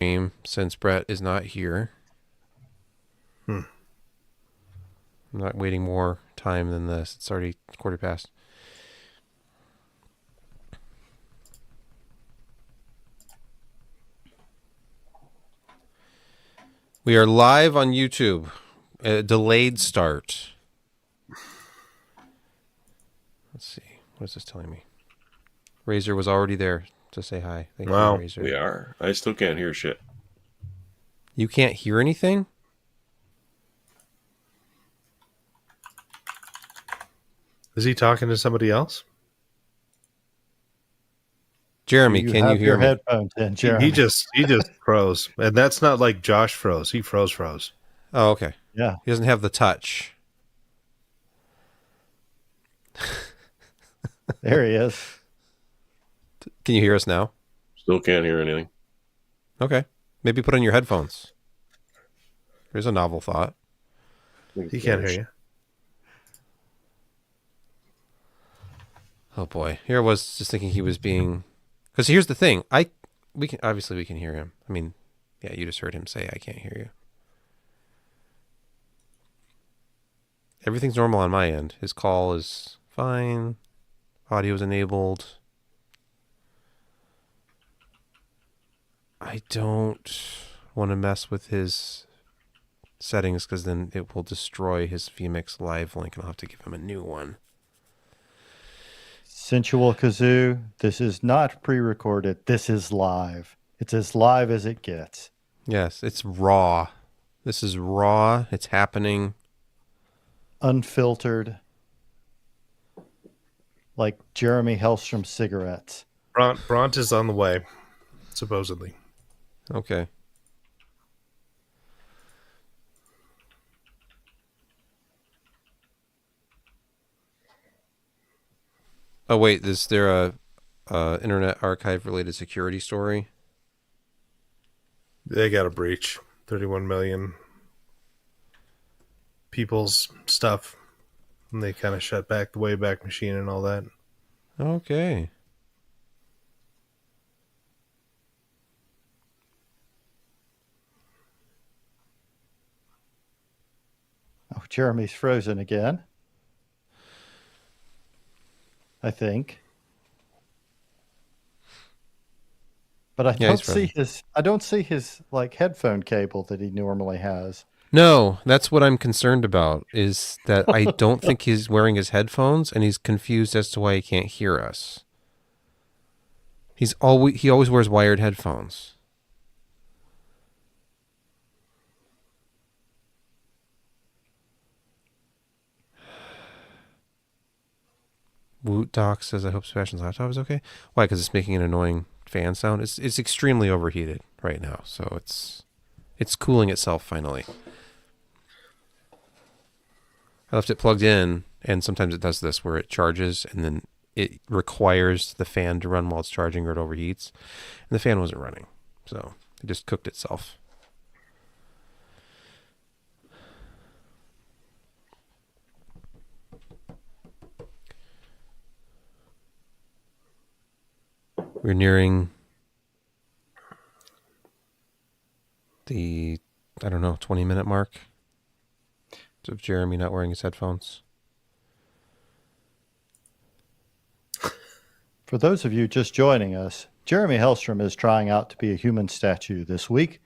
since Brett is not here. Hmm. I'm not waiting more time than this. It's already 1:15. We are live on YouTube. A delayed start. Let's see. What is this telling me? Razor was already there to say hi. Thank you, Wow. Razor. We are. I still can't hear shit. You can't hear anything? Is he talking to somebody else? Jeremy, can you hear your me? headphones in, Jeremy? He just froze, and that's not like Josh froze. He froze. Oh, okay. Yeah. He doesn't have the touch. There he is. Can you hear us now? Still can't hear anything. Okay. Maybe put on your headphones. Here's a novel thought. He can't hear you. Oh boy. Here I was just thinking he was being, because here's the thing. We can hear him. I mean, yeah, you just heard him say I can't hear you. Everything's normal on my end. His call is fine. Audio is enabled. I don't want to mess with his settings because then it will destroy his vMix Live link and I'll have to give him a new one. Sensual Kazoo, this is not pre-recorded. This is live. It's as live as it gets. Yes, it's raw. This is raw. It's happening. Unfiltered. Like Jeremy Hellstrom cigarettes. Bront is on the way, supposedly. Okay. Oh wait, is there a Internet Archive related security story? They got a breach. 31 million people's stuff. And they kind of shut back the Wayback Machine and all that. Okay. Oh, Jeremy's frozen again. I think. But I don't see his like headphone cable that he normally has. No, that's what I'm concerned about, is that I don't think he's wearing his headphones and he's confused as to why he can't hear us. He always wears wired headphones. Woot Doc says, I hope Sebastian's laptop is okay. Why? Because it's making an annoying fan sound. It's extremely overheated right now, so it's cooling itself finally. I left it plugged in, and sometimes it does this where it charges, and then it requires the fan to run while it's charging or it overheats. And the fan wasn't running, so it just cooked itself. We're nearing the, 20-minute mark of Jeremy not wearing his headphones. For those of you just joining us, Jeremy Hellstrom is trying out to be a human statue this week.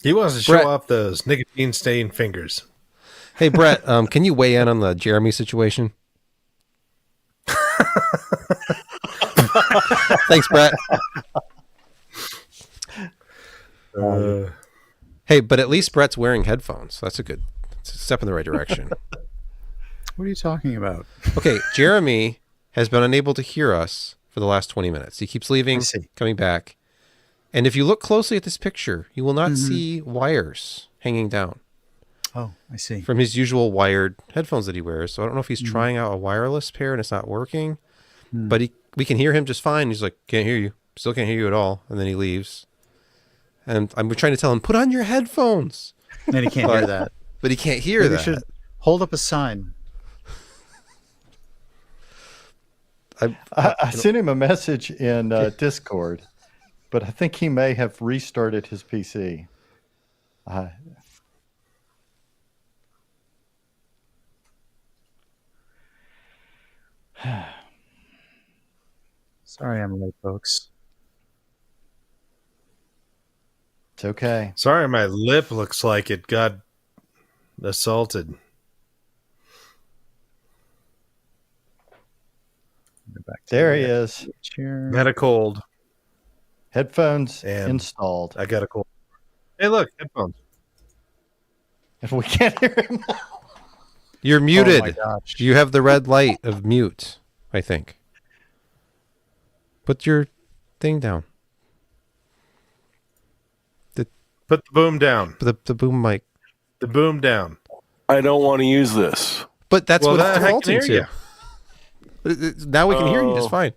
He wants to show off those nicotine-stained fingers. Hey, Brett, can you weigh in on the Jeremy situation? Thanks, Brett. Hey, but at least Brett's wearing headphones. That's a step in the right direction. What are you talking about? Okay, Jeremy has been unable to hear us for the last 20 minutes. He keeps leaving, coming back. And if you look closely at this picture, you will not see wires hanging down. Oh, I see. From his usual wired headphones that he wears. So I don't know if he's trying out a wireless pair and it's not working. But we can hear him just fine. He's like, can't hear you. Still can't hear you at all. And then he leaves. And I'm trying to tell him, put on your headphones. And he can't hear that. But he can't hear that. You should hold up a sign. I sent him a message in Discord but I think he may have restarted his PC. Sorry I'm late, folks. It's okay. Sorry, my lip looks like it got assaulted. Go back to There he the is. chair. Had a cold. Headphones And- installed. I got a cold. Hey, look, headphones. If we can't hear him. You're Oh my muted. gosh. You have the red light of mute, I think. Put your thing down. Put the boom down. The boom mic. The boom down. I don't want to use this. But that's Well, what it's that I can defaulting hear to. you. Now we can hear you just Oh. fine.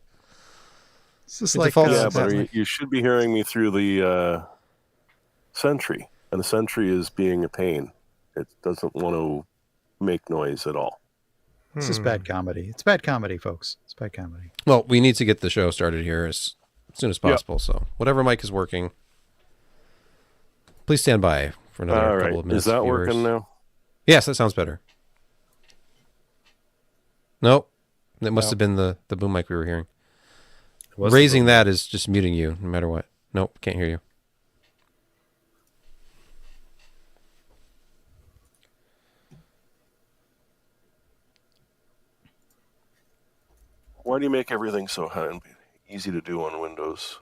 This is It like defaults Yeah, to but that. you should be hearing me through the Sentry, and the Sentry is being a pain. It doesn't want to make noise at all. this is bad comedy. It's bad comedy, folks. It's bad comedy. Well, we need to get the show started here as soon as possible. So whatever mic is working, please stand by for another All couple right, of minutes. is that viewers. working now? Yes, that sounds better. Nope. That must have been the boom mic we were hearing. What's the Raising boom? that is just muting you no matter what. Nope, can't hear you. Why do you make everything so easy to do on Windows?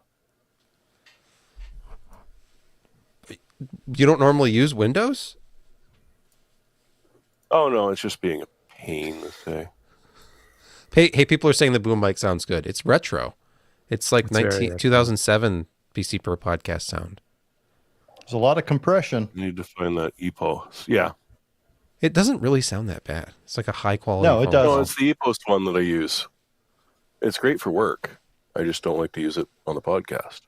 You don't normally use Windows? Oh no, it's just being a pain to say. Hey, people are saying the boom mic sounds good. It's retro. It's like It's very retro. 2007 PC Per podcast sound. There's a lot of compression. You need to find that EPOS. Yeah. It doesn't really sound that bad. It's like a high quality. No, it phone. doesn't. No, it's the EPOS one that I use. It's great for work. I just don't like to use it on the podcast.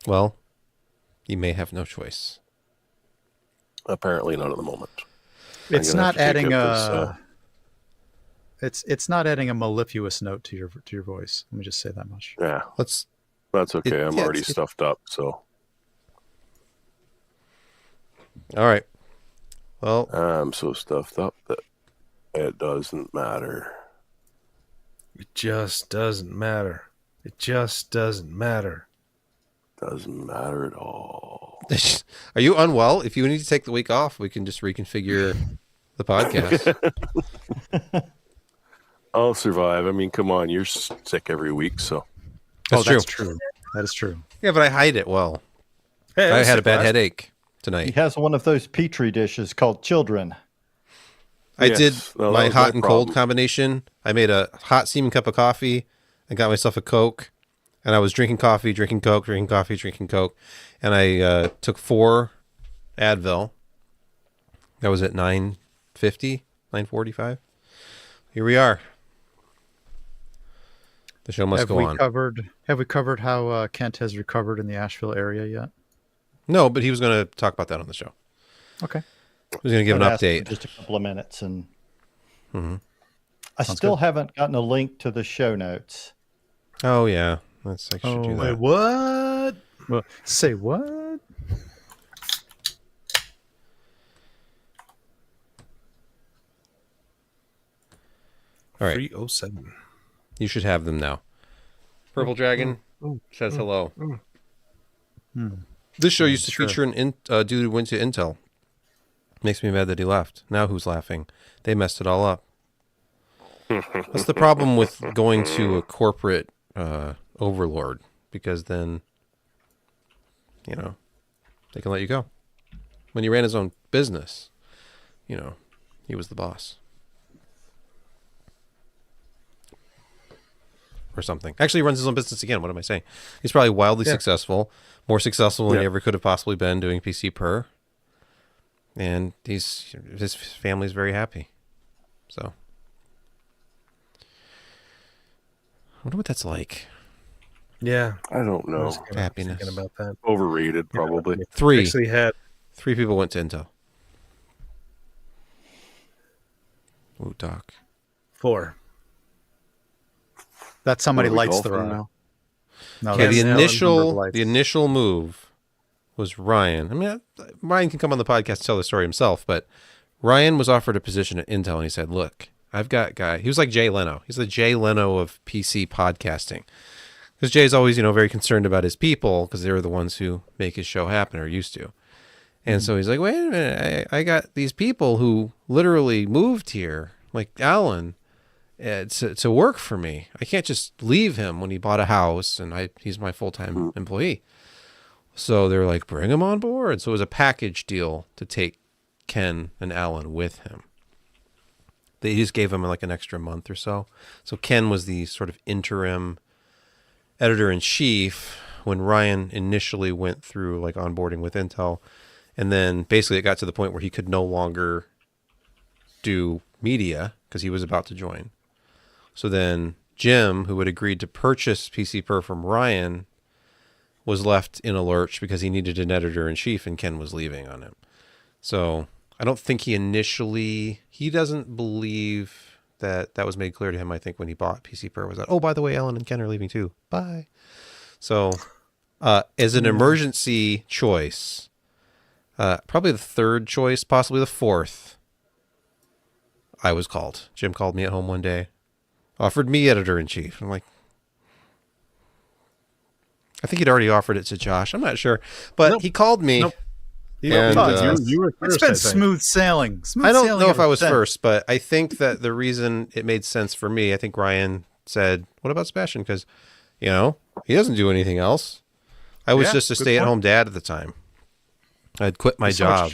Well, you may have no choice. Apparently not at the moment. It's gonna not have to take adding up a. It's not adding a mellifluous note to your voice. Let me just say that much. Yeah, Let's. that's okay. I'm yeah, already it's- stuffed up, so All right. Well, I'm so stuffed up that it doesn't matter. It just doesn't matter. It just doesn't matter. Doesn't matter at all. are you unwell? If you need to take the week off, we can just reconfigure the podcast. I'll survive. I mean, come on, you're sick every week, so That's true. That's true. That is true. Yeah, but I hide it well. Hey, I was had a sick bad last- headache He tonight. has one of those petri dishes called children. I Yes, did well, that my was hot my and cold problem. combination. I made a hot steaming cup of coffee and got myself a Coke. And I was drinking coffee, drinking Coke, drinking coffee, drinking Coke. And I took 4 Advil. That was at 9:50, 9:45. Here we are. The show must go on. Have we covered how Kent has recovered in the Asheville area yet? No, but he was going to talk about that on the show. Okay. He was going to give an I'd ask for update. just a couple of minutes, and Mhm. I still haven't gotten a link to the show notes. Oh, yeah. I should do Oh, that. Wait, what? Well, say what? All right. 307. You should have them now. Purple Dragon says hello. This show used to Sure. feature an dude who went to Intel. Makes me mad that he left. Now who's laughing? They messed it all up. That's the problem with going to a corporate overlord, because then, you know, they can let you go. When he ran his own business, you know, he was the boss. Or something. Actually, he runs his own business again. What am I saying? He's probably wildly successful, more successful than he ever could have possibly been doing PC Per. And his family's very happy. So, I wonder what that's like. Yeah. I don't I know. was kinda Happiness. thinking about that. Overrated, probably. Three Actually had people went to Intel. Ooh, Doc. 4. That somebody What are we lights the golfing rod. now? No, Yeah, that's the Alan from Herbalife. initial move was Ryan. I mean, Ryan can come on the podcast and tell the story himself, but Ryan was offered a position at Intel, and he said, "Look, I've got a guy." He was like Jay Leno. He's the Jay Leno of PC podcasting, because Jay's always, very concerned about his people because they're the ones who make his show happen or used to. And so he's like, "Wait a minute, I got these people who literally moved here, like Alan, to work for me. I can't just leave him when he bought a house, and he's my full-time employee." So they're like, "Bring him on board." So it was a package deal to take Ken and Alan with him. They just gave him like an extra month or so. So Ken was the sort of interim editor-in-chief when Ryan initially went through like onboarding with Intel. And then basically it got to the point where he could no longer do media because he was about to join. So then Jim, who had agreed to purchase PC Per from Ryan, was left in a lurch because he needed an editor-in-chief and Ken was leaving on him. So I don't think he doesn't believe that was made clear to him. I think when he bought PC Per was that, oh, by the way, Ellen and Ken are leaving too. Bye. So as an emergency choice, probably the third choice, possibly the fourth, I was called. Jim called me at home one day, offered me editor-in-chief. I'm like, I think he'd already offered it to Josh. I'm not sure. But he called me. Nope. And, You were first. It's been I think. smooth sailing. I don't know if I was first, but I think that the reason it made sense for me, I think Ryan said, "What about Sebastian?" Because, he doesn't do anything else. I was just a stay-at-home dad at the time. I'd quit my job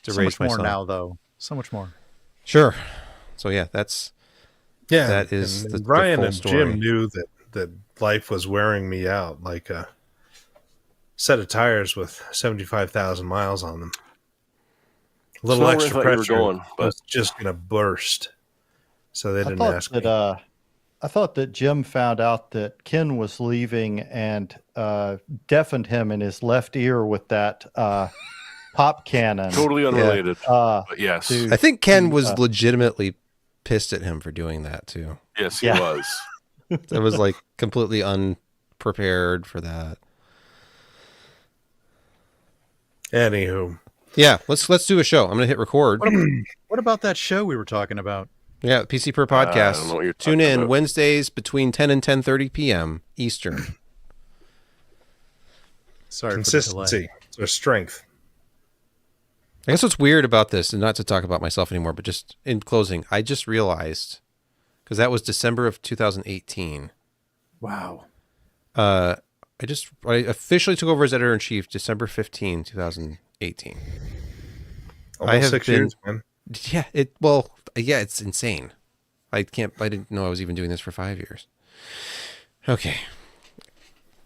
to raise my son. So much more now, though. So much more. Sure. So that is and the Ryan full and story. Jim knew that life was wearing me out like a set of tires with 75,000 miles on them. A little It's not extra where I thought you pressure were going, but- was just going to burst. So they didn't ask me. I thought that Jim found out that Ken was leaving and deafened him in his left ear with that pop cannon. Totally unrelated. But yes. to- I think Ken was legitimately pissed at him for doing that too. Yes, he was. I was like completely unprepared for that. Anywho. Yeah, let's do a show. I'm gonna hit record. What about that show we were talking about? Yeah, PC Per I don't know podcast. what you're Tune talking in about. Wednesdays between 10 and 10:30 p.m. Eastern. Sorry for the Consistency. delay. Or strength. I guess what's weird about this, and not to talk about myself anymore, but just in closing, I just realized, because that was December of 2018. Wow. I officially took over as editor-in-chief December 15, 2018. Almost I have 6 been- years, man. Yeah, it's insane. I didn't know I was even doing this for 5 years. Okay.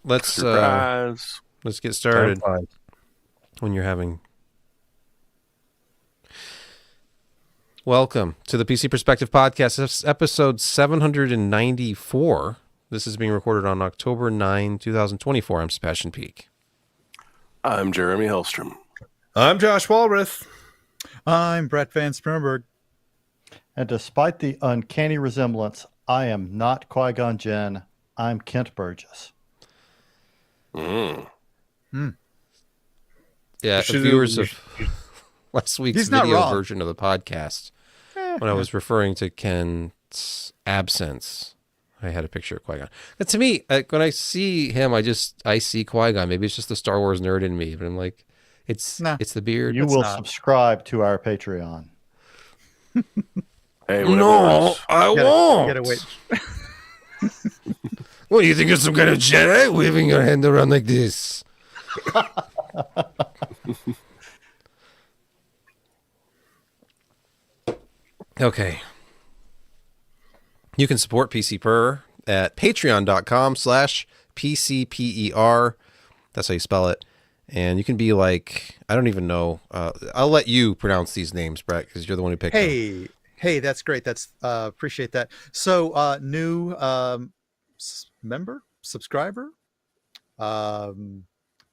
Let's Surprise. get started Time flies. when you're having. Welcome to the PC Perspective Podcast. This is episode 794. This is being recorded on October 9, 2024. I'm Sebastian Peak. I'm Jeremy Hellstrom. I'm Josh Walrath. I'm Brett Van Sternberg. And despite the uncanny resemblance, I am not Qui-Gon Jinn. I'm Kent Burgess. Mm. Yeah, should- viewers you of last week's He's not video wrong. version of the podcast, when I was referring to Ken's absence, I had a picture of Qui-Gon. But to me, when I see him, I see Qui-Gon. Maybe it's just the Star Wars nerd in me, but I'm like, it's the beard. You will subscribe to our Patreon. Hey, whatever No, works. I You won't. gotta wait. What do you think? You're some kind of Jedi waving your hand around like this? Okay. You can support PC Per at patreon.com/PCPER. That's how you spell it. And you can be like, I don't even know. I'll let you pronounce these names, Brett, because you're the one who picked them. Hey, that's great. That's appreciate that. So new member, subscriber,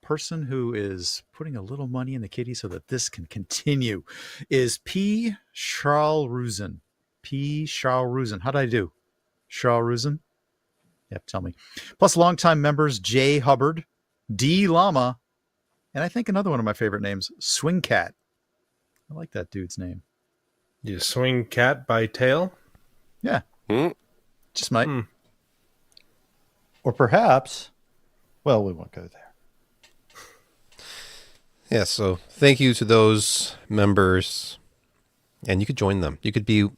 person who is putting a little money in the kitty so that this can continue is P. Charles Ruzen. P. Charles Ruzen. How did I do? Charles Ruzen? You have to tell me. Plus, longtime members Jay Hubbard, D Llama, and I think another one of my favorite names, Swing Cat. I like that dude's name. You swing cat by tail? Yeah. Just might. Or perhaps, well, we won't go there. Yeah, so thank you to those members. And you could join them. You could be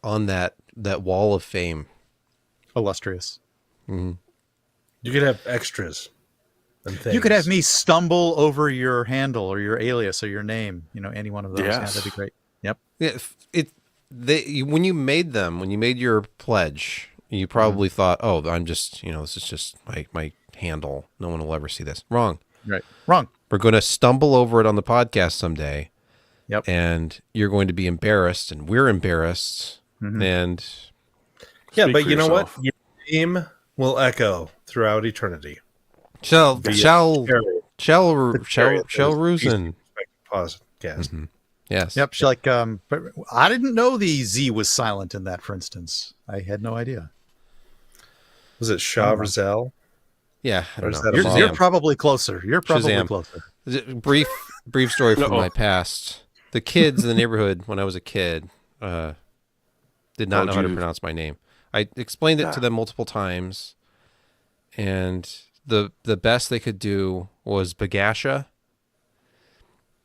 on that wall of fame. Illustrious. You could have extras and things. You could have me stumble over your handle or your alias or your name. Any one of those. Yeah, Yes. that'd be great. Yep. Yeah, when you made your pledge, you probably thought, oh, I'm just, this is just my handle. No one will ever see this. Wrong. Right. Wrong. We're going to stumble over it on the podcast someday. Yep. And you're going to be embarrassed, and we're embarrassed. And Yeah, Speak but for you know what? yourself. Your name will echo throughout eternity. Shell Carry. Rusen. Pause. Yes. Yes. Yep. But I didn't know the Z was silent in that, for instance. I had no idea. Was it Shah Rizal? Yeah. I Or don't is know. that a mom? You're probably closer. Shazam. Closer. Brief story from No. my past. The kids in the neighborhood when I was a kid did not know how to pronounce my name. I explained it to them multiple times, and the best they could do was Bagasha.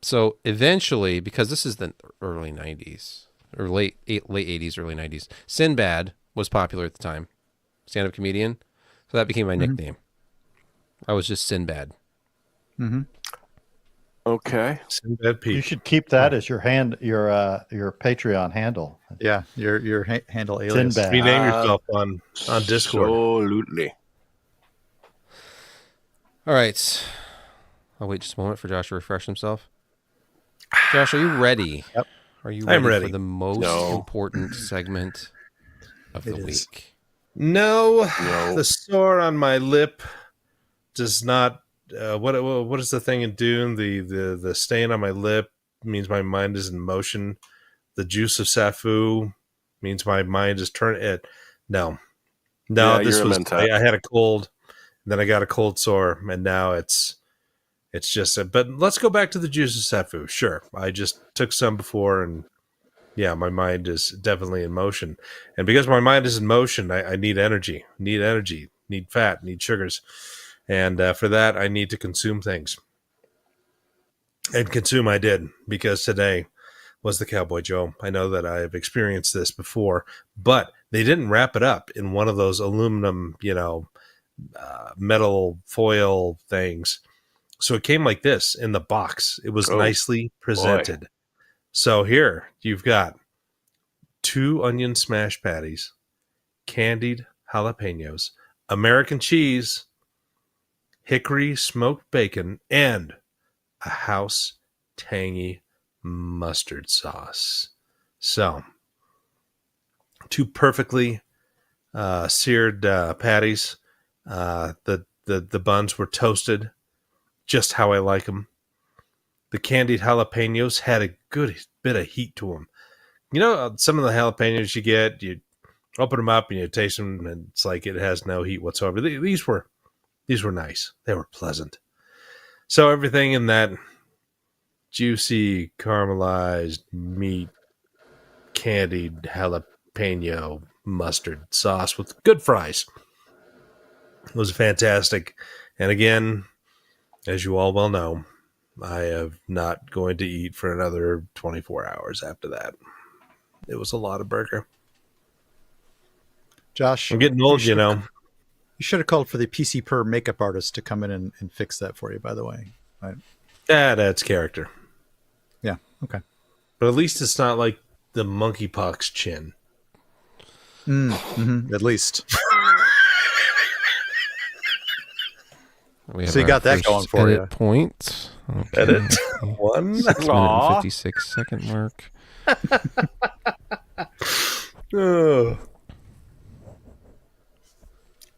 So eventually, because this is the early 90s, or late 80s, early 90s, Sinbad was popular at the time, stand-up comedian. So that became my nickname. I was just Sinbad. Okay. Sinbad Pete. You should keep that as your Patreon handle. Yeah. Your handle alias. Sinbad. Rename yourself on Discord. Absolutely. All right. I'll wait just a moment for Josh to refresh himself. Josh, are you ready? Yep. Are you I'm ready ready. for the most No. important segment of the It is. week? No, No. the sore on my lip does not. What is the thing in Dune? The stain on my lip means my mind is in motion. The juice of Safu means my mind is turned. No. Yeah, This you're a was. mentat. I had a cold, then I got a cold sore, and now it's just. But let's go back to the juice of Safu. Sure, I just took some before, and yeah, my mind is definitely in motion. And because my mind is in motion, I need energy, need fat, need sugars. And for that, I need to consume things. And consume I did, because today was the Cowboy Joe. I know that I have experienced this before, but they didn't wrap it up in one of those aluminum, metal foil things. So it came like this in the box. It was Oh, nicely presented. So here you've got 2 onion smash patties, candied jalapenos, American cheese, hickory smoked bacon, and a house tangy mustard sauce. So 2 perfectly seared patties. The buns were toasted just how I like them. The candied jalapenos had a good bit of heat to them. Some of the jalapenos you open them up and you taste them, and it's like it has no heat whatsoever. These were nice. They were pleasant. So everything in that juicy caramelized meat, candied jalapeno mustard sauce with good fries was fantastic. And again, as you all well know, I am not going to eat for another 24 hours after that. It was a lot of burger. Josh, I'm getting old, you should have called for the PC Per makeup artist to come in and fix that for you, by the way. Right. That's character. Yeah. Okay. But at least it's not like the monkeypox chin. At least. We have So you our got that first going for edit you. point. Okay. Edit 1. 6-minute 56-second mark. Oh.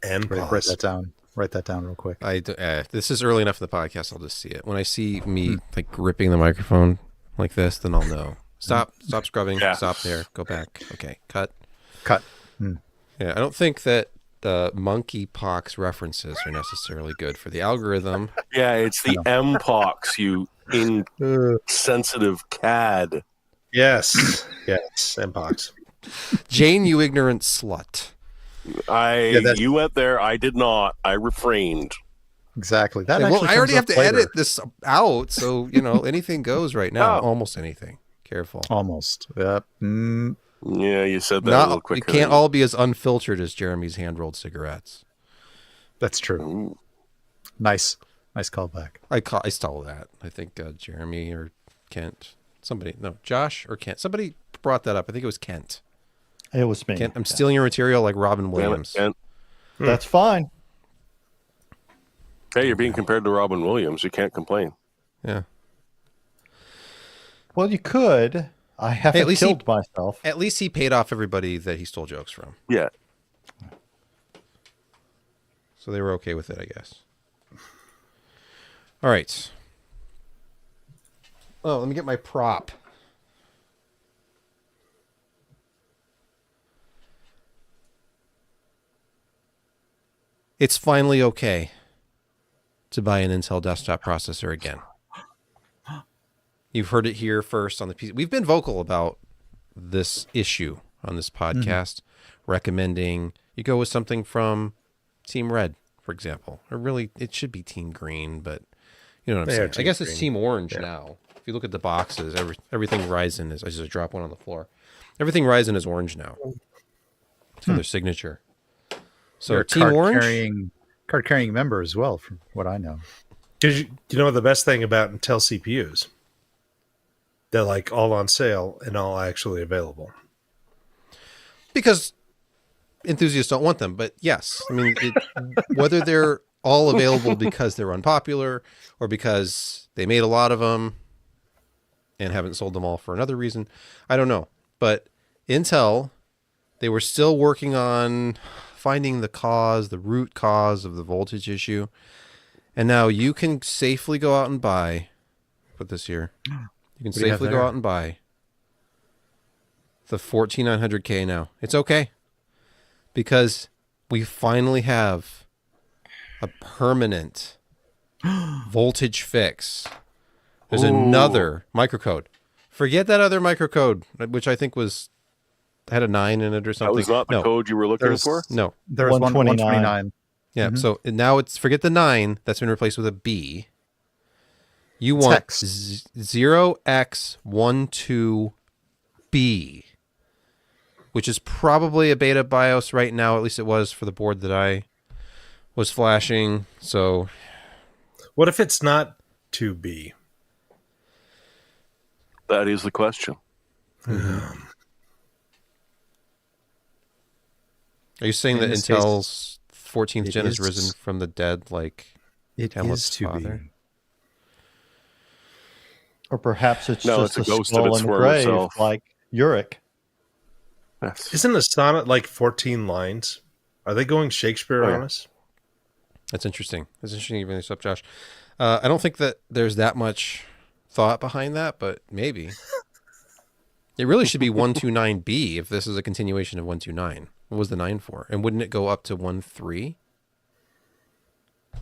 And Write pause. that down. Write that down real quick. This is early enough in the podcast. I'll just see it. When I see me like gripping the microphone like this, then I'll know. Stop scrubbing. Yeah. Stop there. Go back. Okay. Cut. Cut. Yeah. I don't think that the monkeypox references are necessarily good for the algorithm. Yeah, it's the M-pox, you insensitive cad. Yes. Yes. Mpox. Jane, you ignorant slut. You went there. I did not. I refrained. Exactly. That Well, actually I already comes have up to later. edit this out, so anything goes right now. Oh. Almost anything. Careful. Almost. Yep. Yeah, you said that a little Not quicker. it can't than- all be as unfiltered as Jeremy's hand-rolled cigarettes. That's true. Ooh. Nice callback. I stole that. I think Jeremy or Kent, Josh or Kent. Somebody brought that up. I think it was Kent. It was me. Kent, I'm stealing your material like Robin Damn it, Williams. Kent. That's fine. Hey, you're being compared to Robin Williams. You can't complain. Yeah. Well, you could. I haven't at least he- killed myself. At least he paid off everybody that he stole jokes from. Yeah. So they were okay with it, I guess. All right. Oh, let me get my prop. It's finally okay to buy an Intel desktop processor again. You've heard it here first on the PC. We've been vocal about this issue on this podcast, recommending you go with something from Team Red, for example. Or really, it should be Team Green, but you know what I'm They are saying. I Team guess it's Green. Team Orange now. If you look at the boxes, everything Ryzen is. I just dropped one on the floor. Everything Ryzen is orange now. It's got their signature. So You're a Team Orange. card carrying member as well, from what I know. Because you know the best thing about Intel CPUs? They're like all on sale and all actually available. Because enthusiasts don't want them, but yes, I mean, whether they're all available because they're unpopular or because they made a lot of them and haven't sold them all for another reason, I don't know. But Intel, they were still working on finding the root cause of the voltage issue, and now you can safely go out and buy. Put this here. You can do you have safely go there? out and buy the 14900K now. It's okay. Because we finally have a permanent voltage fix. There's another microcode. Forget that other microcode, which I think had a 9 in it or That something. was not the no, code you were looking for? no. There was 129. 129. Yeah, so now forget the 9 that's been replaced with a B. You want Hex. 0x12B, which is probably a beta BIOS right now. At least it was for the board that I was flashing. So What if it's not 2B? That is the question. are you saying that In this case, Intel's 14th gen has is- risen from the dead like It Hamlet's is to father? be. Or perhaps it's No, just it's a a ghost of skull its in the former grave, self. like Uric. Yes. Isn't a sonnet like 14 lines? Are they going Shakespeare Oh, yeah. on us? That's interesting. That's interesting you bring this up, Josh. I don't think that there's that much thought behind that, but maybe. It really should be 129B if this is a continuation of 129. What was the 9 for? And wouldn't it go up to 13?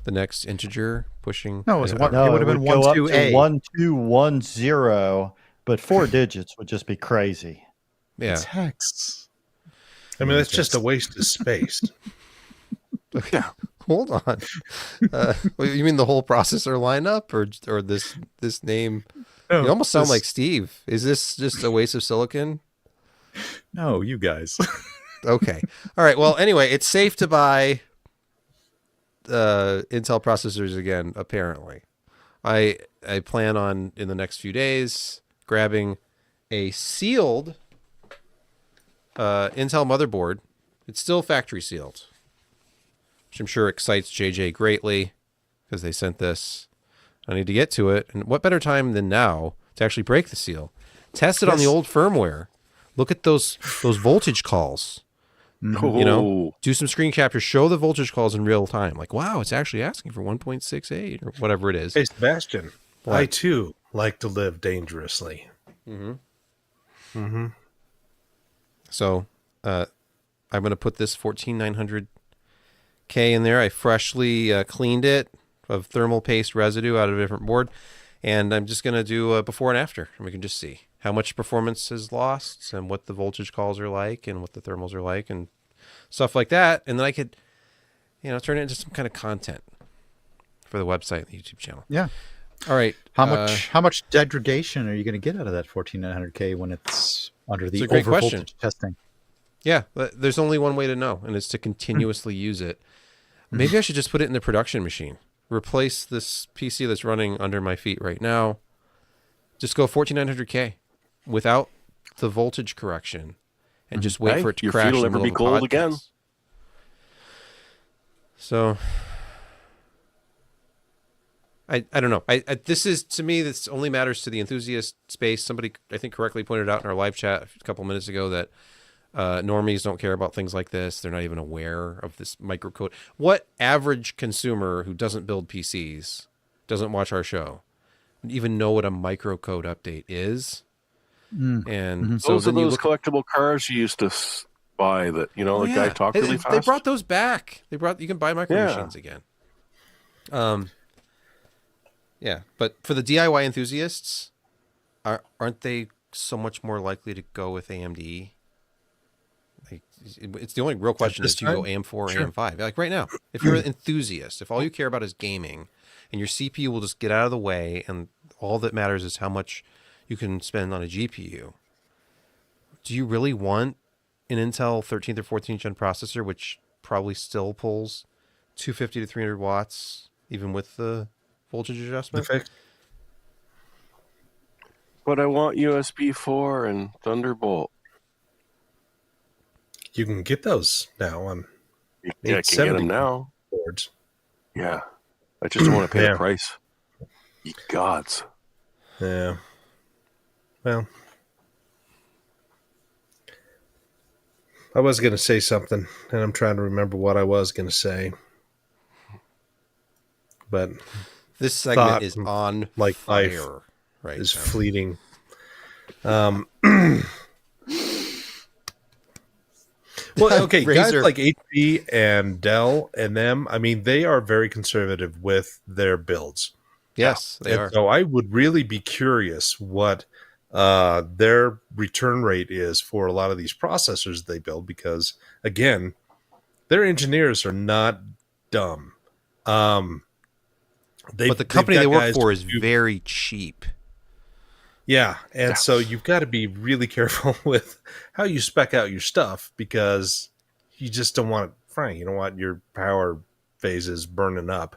The next integer pushing. No, it was I- one- No, It would have been go up to 12A. 1210, but 4 digits would just be crazy. Yeah. It's hex. I mean, that's just a waste of space. Yeah. Hold on. You mean the whole processor lineup or this name? You almost sound like Steve. Is this just a waste of silicon? No, you guys. Okay. All right. Well, anyway, it's safe to buy Intel processors again, apparently. I plan on, in the next few days, grabbing a sealed Intel motherboard. It's still factory sealed, which I'm sure excites JJ greatly because they sent this. I need to get to it. And what better time than now to actually break the seal? Test it on the Yes. old firmware. Look at those voltage calls. You know, do some screen capture, show the voltage calls in real time. Like, wow, it's actually asking for 1.68 or whatever it is. Hey, Sebastian, What? I too like to live dangerously. So I'm going to put this 14900 K in there. I freshly cleaned it of thermal paste residue out of a different board. And I'm just going to do a before and after. And we can just see how much performance is lost and what the voltage calls are like and what the thermals are like and stuff like that. And then I could, turn it into some kind of content for the website and the YouTube channel. Yeah. All right. How much degradation are you going to get out of that 14900K when it's under the It's a great over question. voltage testing? Yeah, but there's only one way to know, and it's to continuously use it. Maybe I should just put it in the production machine. Replace this PC that's running under my feet right now. Just go 14900K without the voltage correction, and just wait for it to your crash. feet will in the never be middle of cold the again. podcast. So, I don't know. I this is, to me, this only matters to the enthusiast space. Somebody, I think, correctly pointed out in our live chat a couple minutes ago that normies don't care about things like this. They're not even aware of this microcode. What average consumer who doesn't build PCs, doesn't watch our show, even know what a microcode update is? And so Those are then you those look, collectible cars you used to buy that, the guy talked really fast. They brought those back. You can buy micro machines again. Yeah, but for the DIY enthusiasts, aren't they so much more likely to go with AMD? Like, it's the only real question is, do you go AM4 or AM5? Like right now, if you're an enthusiast, if all you care about is gaming, and your CPU will just get out of the way, and all that matters is how much you can spend on a GPU, do you really want an Intel 13th or 14th gen processor, which probably still pulls 250 to 300 watts, even with the voltage adjustment? But I want USB 4 and Thunderbolt. You can get those now on Yeah, I can get them now. boards. Yeah. I just don't want to pay the price. Ye gods. Yeah. Well, I was going to say something, and I'm trying to remember what I was going to say. But this segment thought, is on like life, fire right is now. fleeting. Well, okay, guys Razer. like HP and Dell and them, I mean, they are very conservative with their builds. Yes, they And are. so I would really be curious what their return rate is for a lot of these processors they build, because, again, their engineers are not dumb. But the company they work for is very cheap. Yeah, and so you've got to be really careful with how you spec out your stuff, because you just don't want it frying. You don't want your power phases burning up.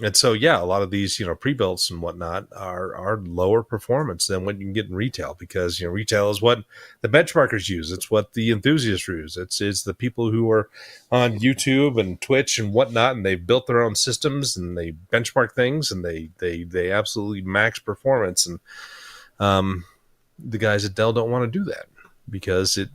And so, yeah, a lot of these, pre-builts and whatnot are lower performance than what you can get in retail, because, retail is what the benchmarkers use. It's what the enthusiasts use. It's the people who are on YouTube and Twitch and whatnot, and they've built their own systems and they benchmark things, and they absolutely max performance. And the guys at Dell don't want to do that because it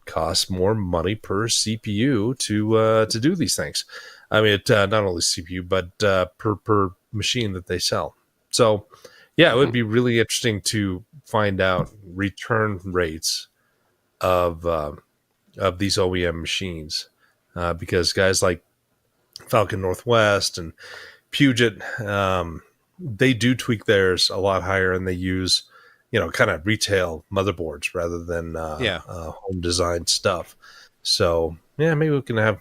costs more money per CPU to do these things. I mean, not only CPU, but per machine that they sell. So, yeah, it would be really interesting to find out return rates of these OEM machines, because guys like Falcon Northwest and Puget, they do tweak theirs a lot higher, and they use kind of retail motherboards rather than home designed stuff. So, yeah, maybe we can have.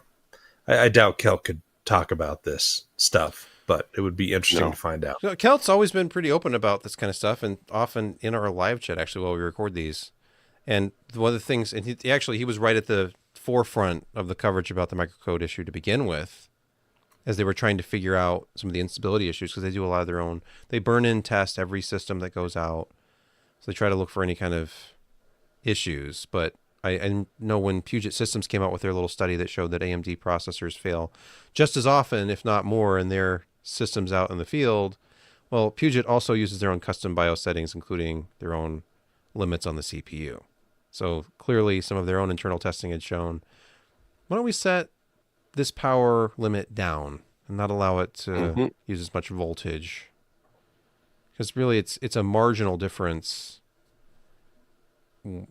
I doubt Kel could talk about this stuff, but it would be interesting to find out. So Kelt's always been pretty open about this kind of stuff, and often in our live chat, actually, while we record these. And one of the things, and he was right at the forefront of the coverage about the microcode issue to begin with, as they were trying to figure out some of the instability issues, because they do a lot of their own. They burn in test every system that goes out, so they try to look for any kind of issues. But I know when Puget Systems came out with their little study that showed that AMD processors fail just as often, if not more, in their systems out in the field. Well, Puget also uses their own custom BIOS settings, including their own limits on the CPU. So clearly some of their own internal testing had shown, why don't we set this power limit down and not allow it to use as much voltage? Because really it's a marginal difference.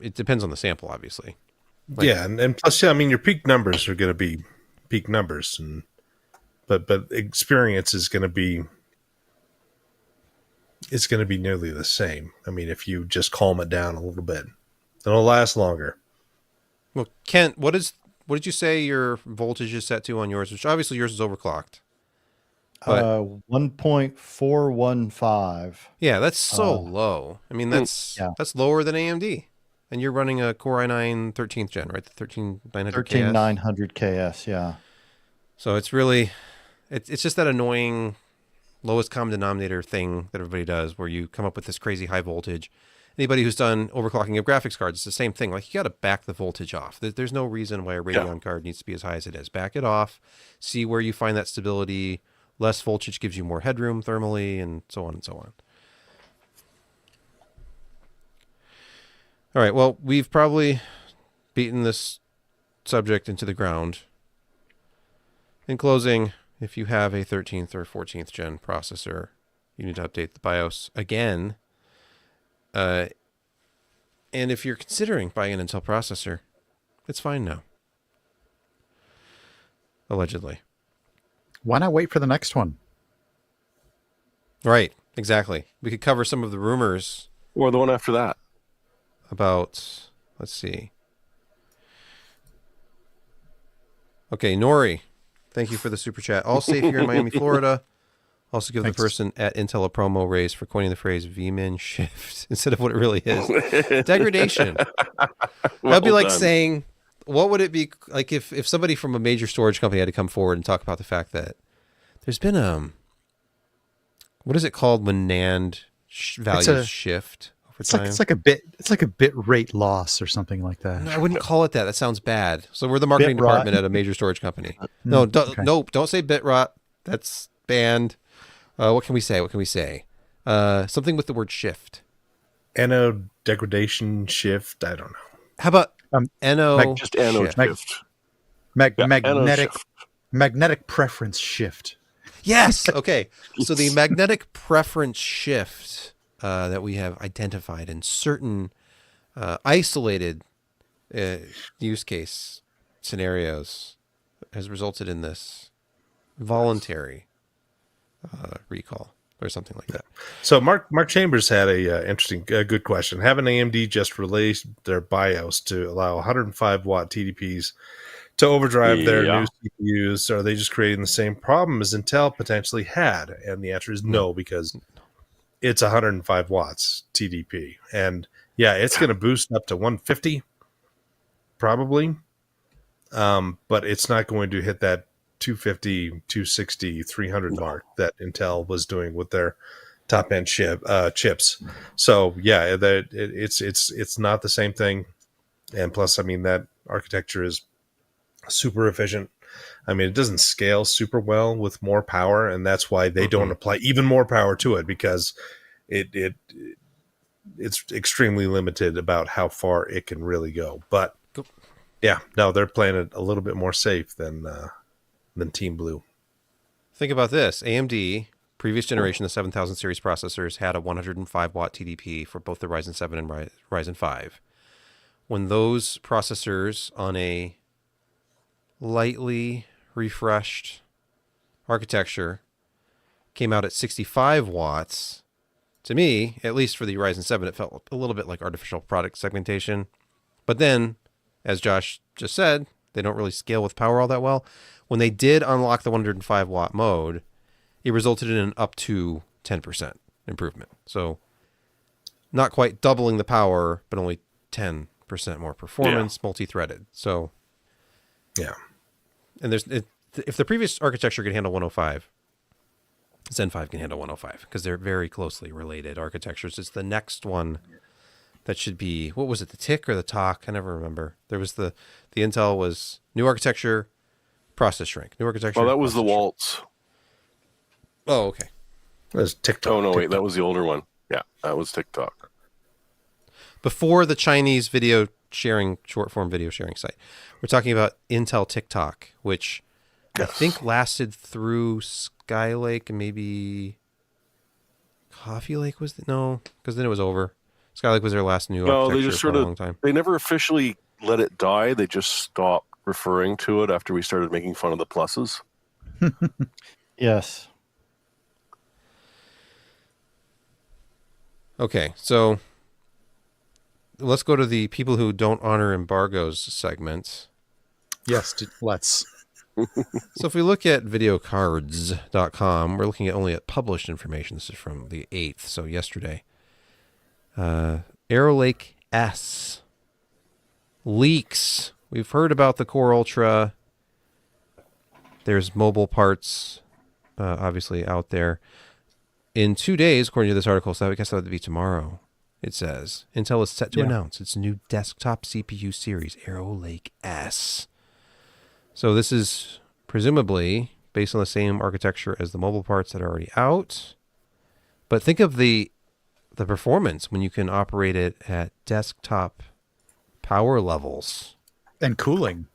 It depends on the sample, obviously. Yeah, and plus, I mean, your peak numbers are going to be peak numbers, and but experience is going to be nearly the same. I mean, if you just calm it down a little bit, it'll last longer. Well, Kent, what did you say your voltage is set to on yours? Which obviously yours is overclocked. But 1.415. yeah, that's so low. I mean, that's lower than AMD. And you're running a Core i9 13th gen, right? The 13900 13900 KS, yeah. So it's really, it's just that annoying lowest common denominator thing that everybody does, where you come up with this crazy high voltage. Anybody who's done overclocking of graphics cards, it's the same thing. Like, you got to back the voltage off. There's no reason why a Radeon card needs to be as high as it is. Back it off. See where you find that stability. Less voltage gives you more headroom thermally, and so on and so on. All right, well, we've probably beaten this subject into the ground. In closing, if you have a 13th or 14th gen processor, you need to update the BIOS again. And if you're considering buying an Intel processor, it's fine now. Allegedly. Why not wait for the next one? Right, exactly. We could cover some of the rumors. Or the one after that. About, let's see. Okay, Nori, thank you for the super chat. All safe here in Miami, Florida. Also give the person at Intel a promo raise for coining the phrase VMin shift instead of what it really is. Degradation. That'd be like saying, what would it be like if somebody from a major storage company had to come forward and talk about the fact that there's been what is it called when NAND values shift over time? It's like a bit rate loss or something like that. No, I wouldn't call it that. That sounds bad. So we're the marketing department at a major storage company. No, don't say bit rot. That's banned. What can we say? Something with the word shift. Anode degradation shift. I don't know. How about anode? Just anode shift. Magnetic preference shift. Yes. Okay. So the magnetic preference shift that we have identified in certain isolated use case scenarios has resulted in this voluntary recall or something like that. So Mark Chambers had a interesting, good question. Haven't AMD just released their BIOS to allow 105 watt TDPs to overdrive their new CPUs? Are they just creating the same problem as Intel potentially had? And the answer is no, because it's 105 watts TDP. And yeah, it's going to boost up to 150 probably. But it's not going to hit that 250, 260, 300 mark that Intel was doing with their top end chips. So yeah, it's not the same thing. And plus, I mean, that architecture is super efficient. I mean, it doesn't scale super well with more power, and that's why they don't apply even more power to it, because it's extremely limited about how far it can really go. But yeah, no, they're playing it a little bit more safe than Team Blue. Think about this. AMD, previous generation, the 7000 series processors had a 105 watt TDP for both the Ryzen 7 and Ryzen 5. When those processors on a lightly refreshed architecture came out at 65 watts, to me, at least for the Ryzen 7, it felt a little bit like artificial product segmentation. But then, as Josh just said, they don't really scale with power all that well. When they did unlock the 105 watt mode, it resulted in an up to 10% improvement. So not quite doubling the power, but only 10% more performance, multi-threaded. So yeah. And if the previous architecture could handle 105, Zen 5 can handle 105 because they're very closely related architectures. It's the next one that should be, what was it, the TIC or the TOC? I never remember. There was the Intel was new architecture, process shrink. New architecture. Oh, that was the Waltz. Oh, okay. That was TikTok. Oh, no, wait, that was the older one. Yeah, that was TikTok. Before the Chinese video sharing, short form video sharing site. We're talking about Intel TikTok, which I think lasted through Skylake and maybe Coffee Lake was no, because then it was over. Skylake was their last new architecture they just for a long time. They never officially let it die. They just stopped referring to it after we started making fun of the pluses. Yes. Okay, so let's go to the people who don't honor embargoes segment. Yes, let's. So if we look at videocards.com, we're looking at only at published information. This is from the 8th, so yesterday. Arrow Lake S leaks. We've heard about the Core Ultra. There's mobile parts, obviously, out there. In 2 days, according to this article, so I guess that would be tomorrow, it says, Intel is set to announce its new desktop CPU series, Arrow Lake S. So this is presumably based on the same architecture as the mobile parts that are already out. But think of the performance when you can operate it at desktop power levels. And cooling.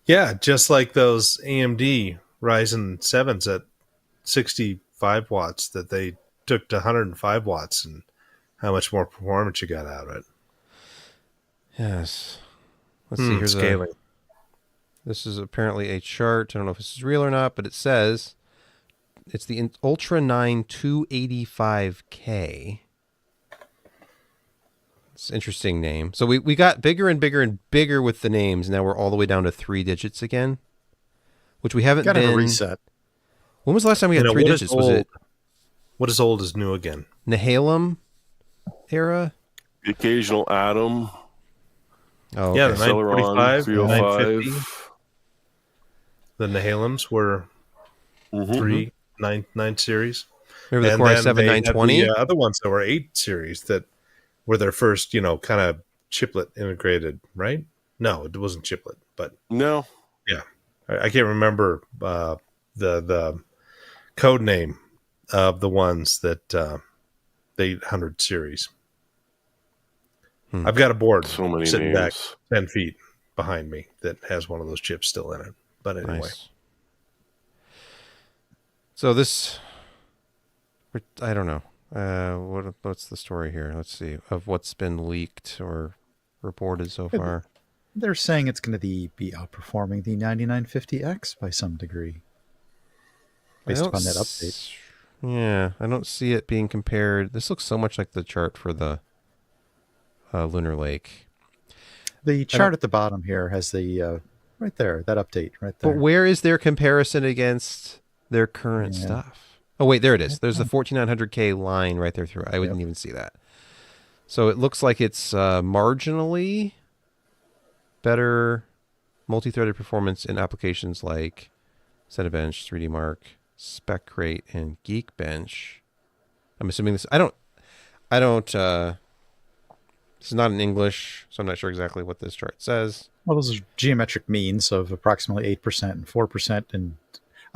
Yeah, just like those AMD Ryzen 7s at 65 watts that they took to 105 watts, and how much more performance you got out of it. Yes. Let's see. Here's scaling. This is apparently a chart. I don't know if this is real or not, but it says it's the Ultra 9 285K. It's an interesting name. So we got bigger and bigger and bigger with the names. Now we're all the way down to 3 digits again, which we haven't Got to been. reset. When was the last time we had 3 digits? Was it What is old is new again? Nehalem era? The occasional Atom, Oh, Yeah, okay. the 945, Celeron, 305. 950. The Nehalems were Mhm. 9 series. Remember the And Core then i7 they had 920? the other ones that were 8 series that were their first, kind of chiplet integrated, right? No, it wasn't chiplet, but No, I can't remember the code name of the ones that the 800 series. I've got a board so many sitting back names. 10 feet behind me that has one of those chips still in it. But anyway, Nice. So this, I don't know. What's the story here? Let's see of what's been leaked or reported so far. They're saying it's going to be outperforming the 9950X by some degree, based upon that update. Yeah, I don't see it being compared. This looks so much like the chart for the Lunar Lake. The chart at the bottom here has the right there, that update right there. But where is their comparison against their current stuff? Oh, wait, there it is. There's the 14900K line right there through. I wouldn't even see that. So it looks like it's marginally better multi-threaded performance in applications like Cinebench, 3D Mark, SpecCrate, and Geekbench. I'm assuming this. I don't. This is not in English, so I'm not sure exactly what this chart says. Well, those are geometric means of approximately 8% and 4%. And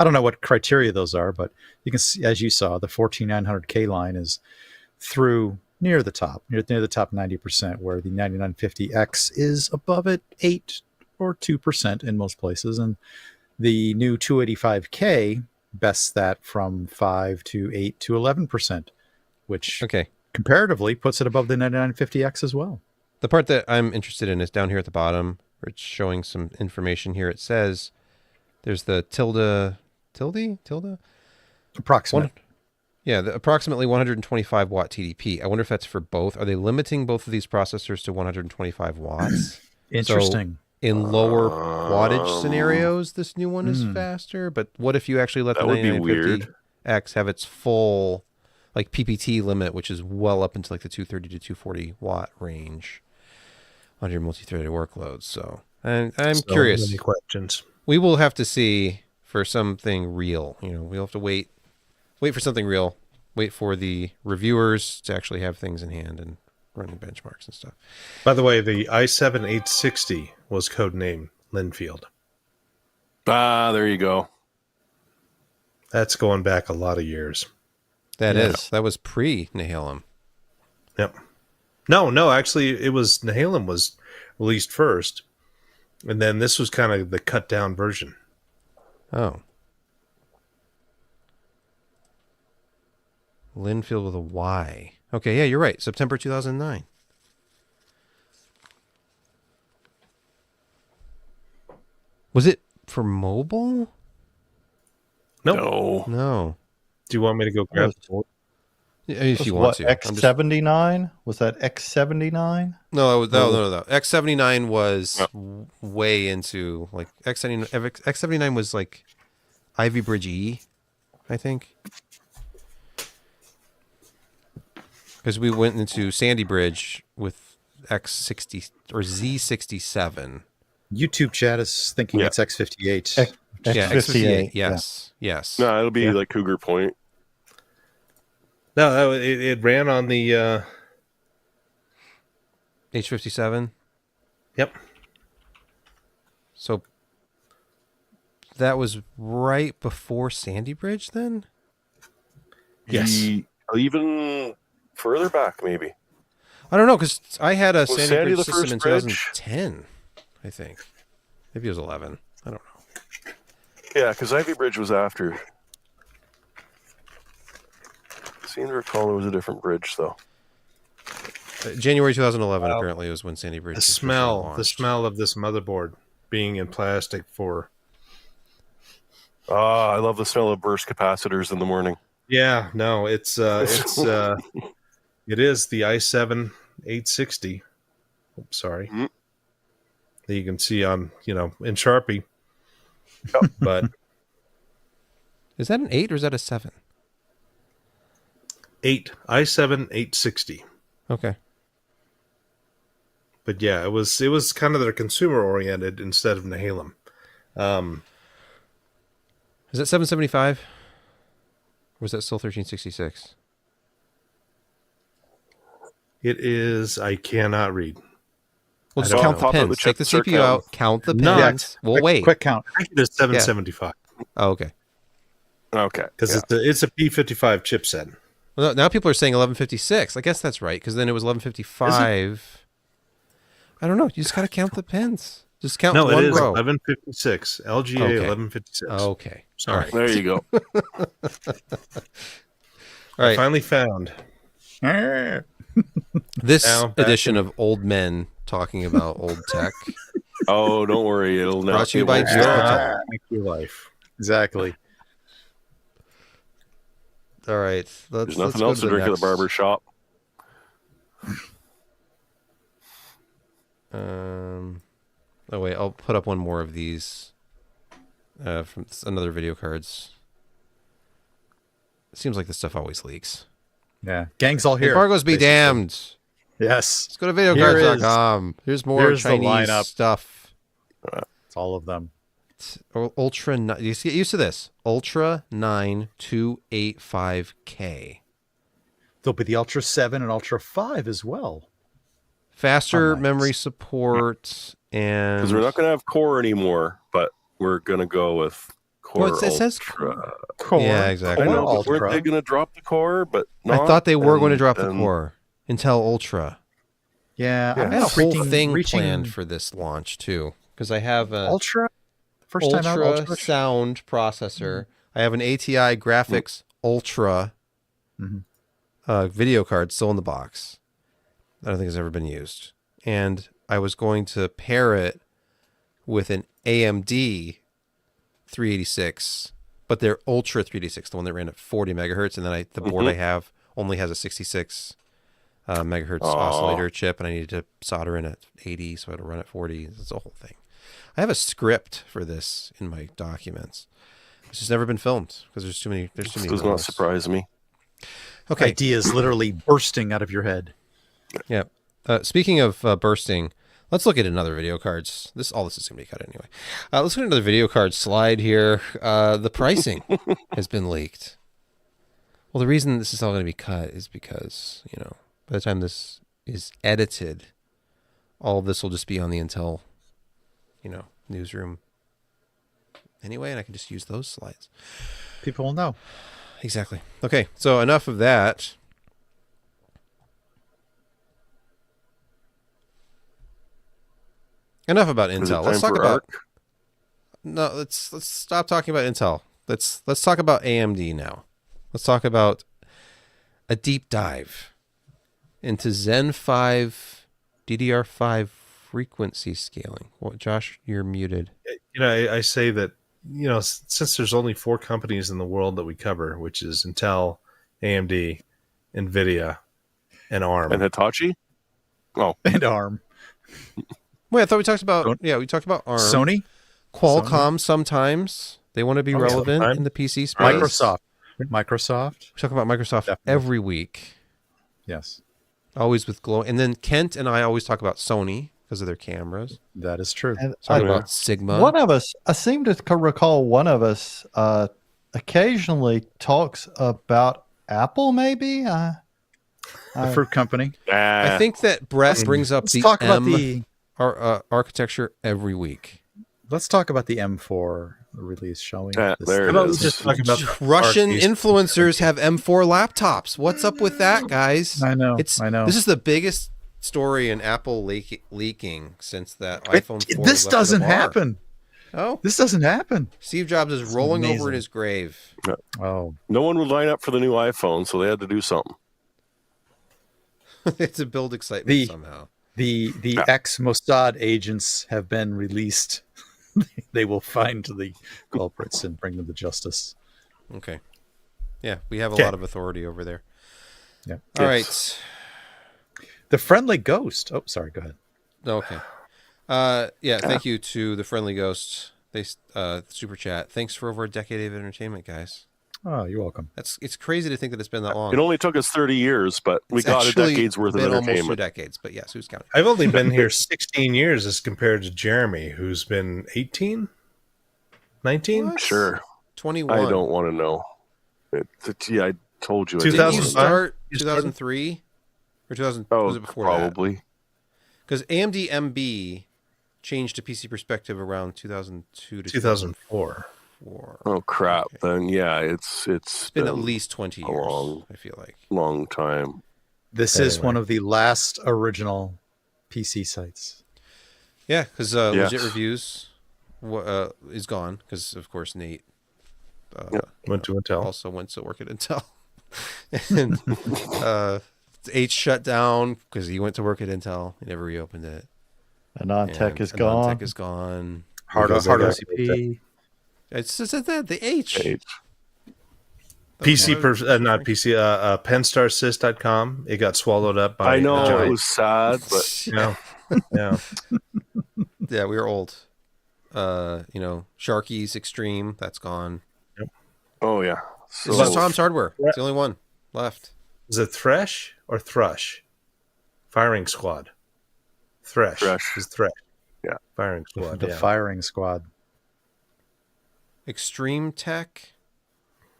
I don't know what criteria those are, but you can see, as you saw, the 14900K line is through near the top 90%, where the 9950X is above it 8 or 2% in most places. And the new 285K bests that from 5 to 8 to 11%, which Okay. comparatively puts it above the 9950X as well. The part that I'm interested in is down here at the bottom, where it's showing some information here. It says there's the tilde? Approximate. Yeah, the approximately 125 watt TDP. I wonder if that's for both. Are they limiting both of these processors to 125 watts? Interesting. In lower wattage scenarios, this new one is faster. But what if you actually let That the would be weird. 9950X have its full like PPT limit, which is well up into like the 230 to 240 watt range on your multi-threaded workloads? So I'm curious. Many questions. We will have to see for something real. We'll have to wait for something real. Wait for the reviewers to actually have things in hand and running benchmarks and stuff. By the way, the i7 860 was codenamed Linfield. There you go. That's going back a lot of years. That was pre-Nehalem. Yep. No, actually, it was Nehalem was released first, and then this was kind of the cut down version. Oh. Linfield with a Y. Okay, yeah, you're right. September 2009. Was it for mobile? Nope. No. No. Do you want me to go grab the board? Yeah, if Was you what, want to. I'm just- X79? Was that X79? No, no. X79 was way into like X79 was like Ivy Bridge E, I think. Because we went into Sandy Bridge with X60 or Z67. YouTube chat is thinking Yeah. it's X58. Yeah, X58. X58. Yes. Yes. No, it'll be like Cougar Point. No, it ran on the. H57. Yep. So that was right before Sandy Bridge then? Yes. Even further back, maybe. I don't know, because I had a Sandy, Sandy Bridge the system first in bridge? 2010, I think. Maybe it was 11. I don't know. Yeah, because Ivy Bridge was after. I seem to recall there was a different bridge, though. January 2011 apparently was when Sandy Bridge The was smell launched. of this motherboard being in plastic for. I love the smell of burst capacitors in the morning. Yeah, no, it is the i7 860. Oops, sorry. Mhm. That you can see on, in Sharpie. Yep. But Is that an 8 or is that a 7? i7 860. Okay. But yeah, it was kind of their consumer oriented instead of Nehalem. Is that 775? Or was that still 1366? It is. I cannot read. Well, I just don't count know. the pins. Check Take the the circuit CPU out. out, count the No. pins. We'll wait. Quick count. I think it's 775 Oh, okay. Okay. because yeah. it's a P55 chipset. Well, now people are saying 1156. I guess that's right, because then it was 1155. I don't know. You just got to count the pins. Just count No, one it is row. 1156. LGA Okay. 1156. Okay. Sorry. All right. There you go. All I right. finally found. This Now, back edition of Old Men talking about old tech. Oh, don't worry. It'll not Brought to you be by long. Joe. Thank you, life. Exactly. All right. There's nothing else to drink at the barber shop. Oh wait, I'll put up one more of these from another video cards. It seems like this stuff always leaks. Yeah. Gang's all here. Embargoes be basically. damned. Yes. Let's go to videocards.com. Here's more Here's the Chinese lineup. stuff. It's all of them. Ultra, you get used to this. Ultra 9285K. There'll be the Ultra 7 and Ultra 5 as well. Faster Oh, nice. memory support and Because we're not going to have core anymore, but we're going to go with core. Well, it says Ultra. Core. Yeah, exactly. I know, Core but weren't Ultra. they going to drop the core? But I not, thought they were going to and drop the then- core. Intel Ultra. Yeah. Yeah. I'm I had a not whole freaking thing reaching planned for this launch too, because I have a Ultra. First time out. Ultra Ultra. sound processor. I have an ATI Graphics Ultra Mhm. Video card still in the box. I don't think it's ever been used. And I was going to pair it with an AMD 386, but they're Ultra 386, the one that ran at 40 megahertz. And then the board I have only has a 66 megahertz oscillator chip, and I needed to solder in at 80, so I had to run at 40. It's a whole thing. I have a script for this in my documents. It's just never been filmed because there's too many. There's too many. Does not nodes. surprise me. Okay. Ideas literally bursting out of your head. Yeah. Speaking of bursting, let's look at another video cards. All this is going to be cut anyway. Let's look at another video card slide here. The pricing has been leaked. Well, the reason this is all going to be cut is because, by the time this is edited, all of this will just be on the Intel, newsroom anyway, and I can just use those slides. People will know. Exactly. Okay, so enough of that. Enough about Is it Intel. Let's time talk for about ARC? no. Let's stop talking about Intel. Let's talk about AMD now. Let's talk about a deep dive into Zen 5 DDR5 frequency scaling. Well, Josh, you're muted. I say that, since there's only 4 companies in the world that we cover, which is Intel, AMD, NVIDIA, and ARM. And Hitachi? And ARM. Wait, I thought we talked about Don't- we talked about ARM. Sony? Qualcomm sometimes. They want to be relevant sometimes. in the PC space. Microsoft. We talk about Microsoft Definitely. every week. Yes, Always with glow. And then Kent and I always talk about Sony because of their cameras. that is true. And Talk I- about Sigma. one of us, I seem to recall one of us occasionally talks about Apple, maybe. The fruit company. I think that Brett brings up Let's the talk about M architecture every week. Let's talk about the M4 release, shall we? Yeah, This- there How it about we is. just talk about the Russian ARC influencers have M4 laptops. What's up with that, guys? I know. I know. This is the biggest story in Apple leaking since that iPhone 4. This left at the doesn't bar. happen. Oh, This doesn't happen. Steve Jobs is rolling over amazing. in his grave. Oh, No one would line up for the new iPhone, so they had to do something. It's a build excitement The- somehow. the ex-Mossad agents have been released. They will find the culprits and bring them to justice. Okay. Yeah, we have a Okay. lot of authority over there. Yeah. All Yes. right. The Friendly Ghost. Oh, sorry. Go ahead. Okay. Yeah, thank you to the Friendly Ghost. They super chat. Thanks for over a decade of entertainment, guys. Oh, you're welcome. It's crazy to think that it's been that long. It only took us 30 years, but we It's got a actually decade's worth of been almost 2 entertainment. decades, but yes, who's counting? I've only been here 16 years as compared to Jeremy, who's been 18, 19. What? Sure. 21. I don't want to know. I told you. I Didn't 2000 you didn't. start You started? 2003 or 2000? Oh, was it before that? probably. Because AMD MB changed to PC Perspective around 2002 to 2004. 2004. Oh crap! Okay. Then yeah, it's It's been at least 20 a years. long- I feel like. long time. This is Anyway. one of the last original PC sites. Yeah, because Yes. Legit Reviews is gone because of course Nate Went to Intel. also went to work at Intel, and H shut down because he went to work at Intel. He never reopened it. Anantech And is gone. Anantech is gone. Hard Because they got- OCP. It's just that the H. Age. not PC, penstarsys.com. It got swallowed up by I know a giant. it was sad, but Yeah. Yeah. Yeah, we were old. Sharky's Extreme, that's gone. oh yeah. It's So just Tom's Hardware. It's the only one left. Is it Thresh or Thrush? Firing Squad. Thresh. Thresh. Is Thresh. Yeah. Firing Squad. The yeah. firing squad. Extreme Tech.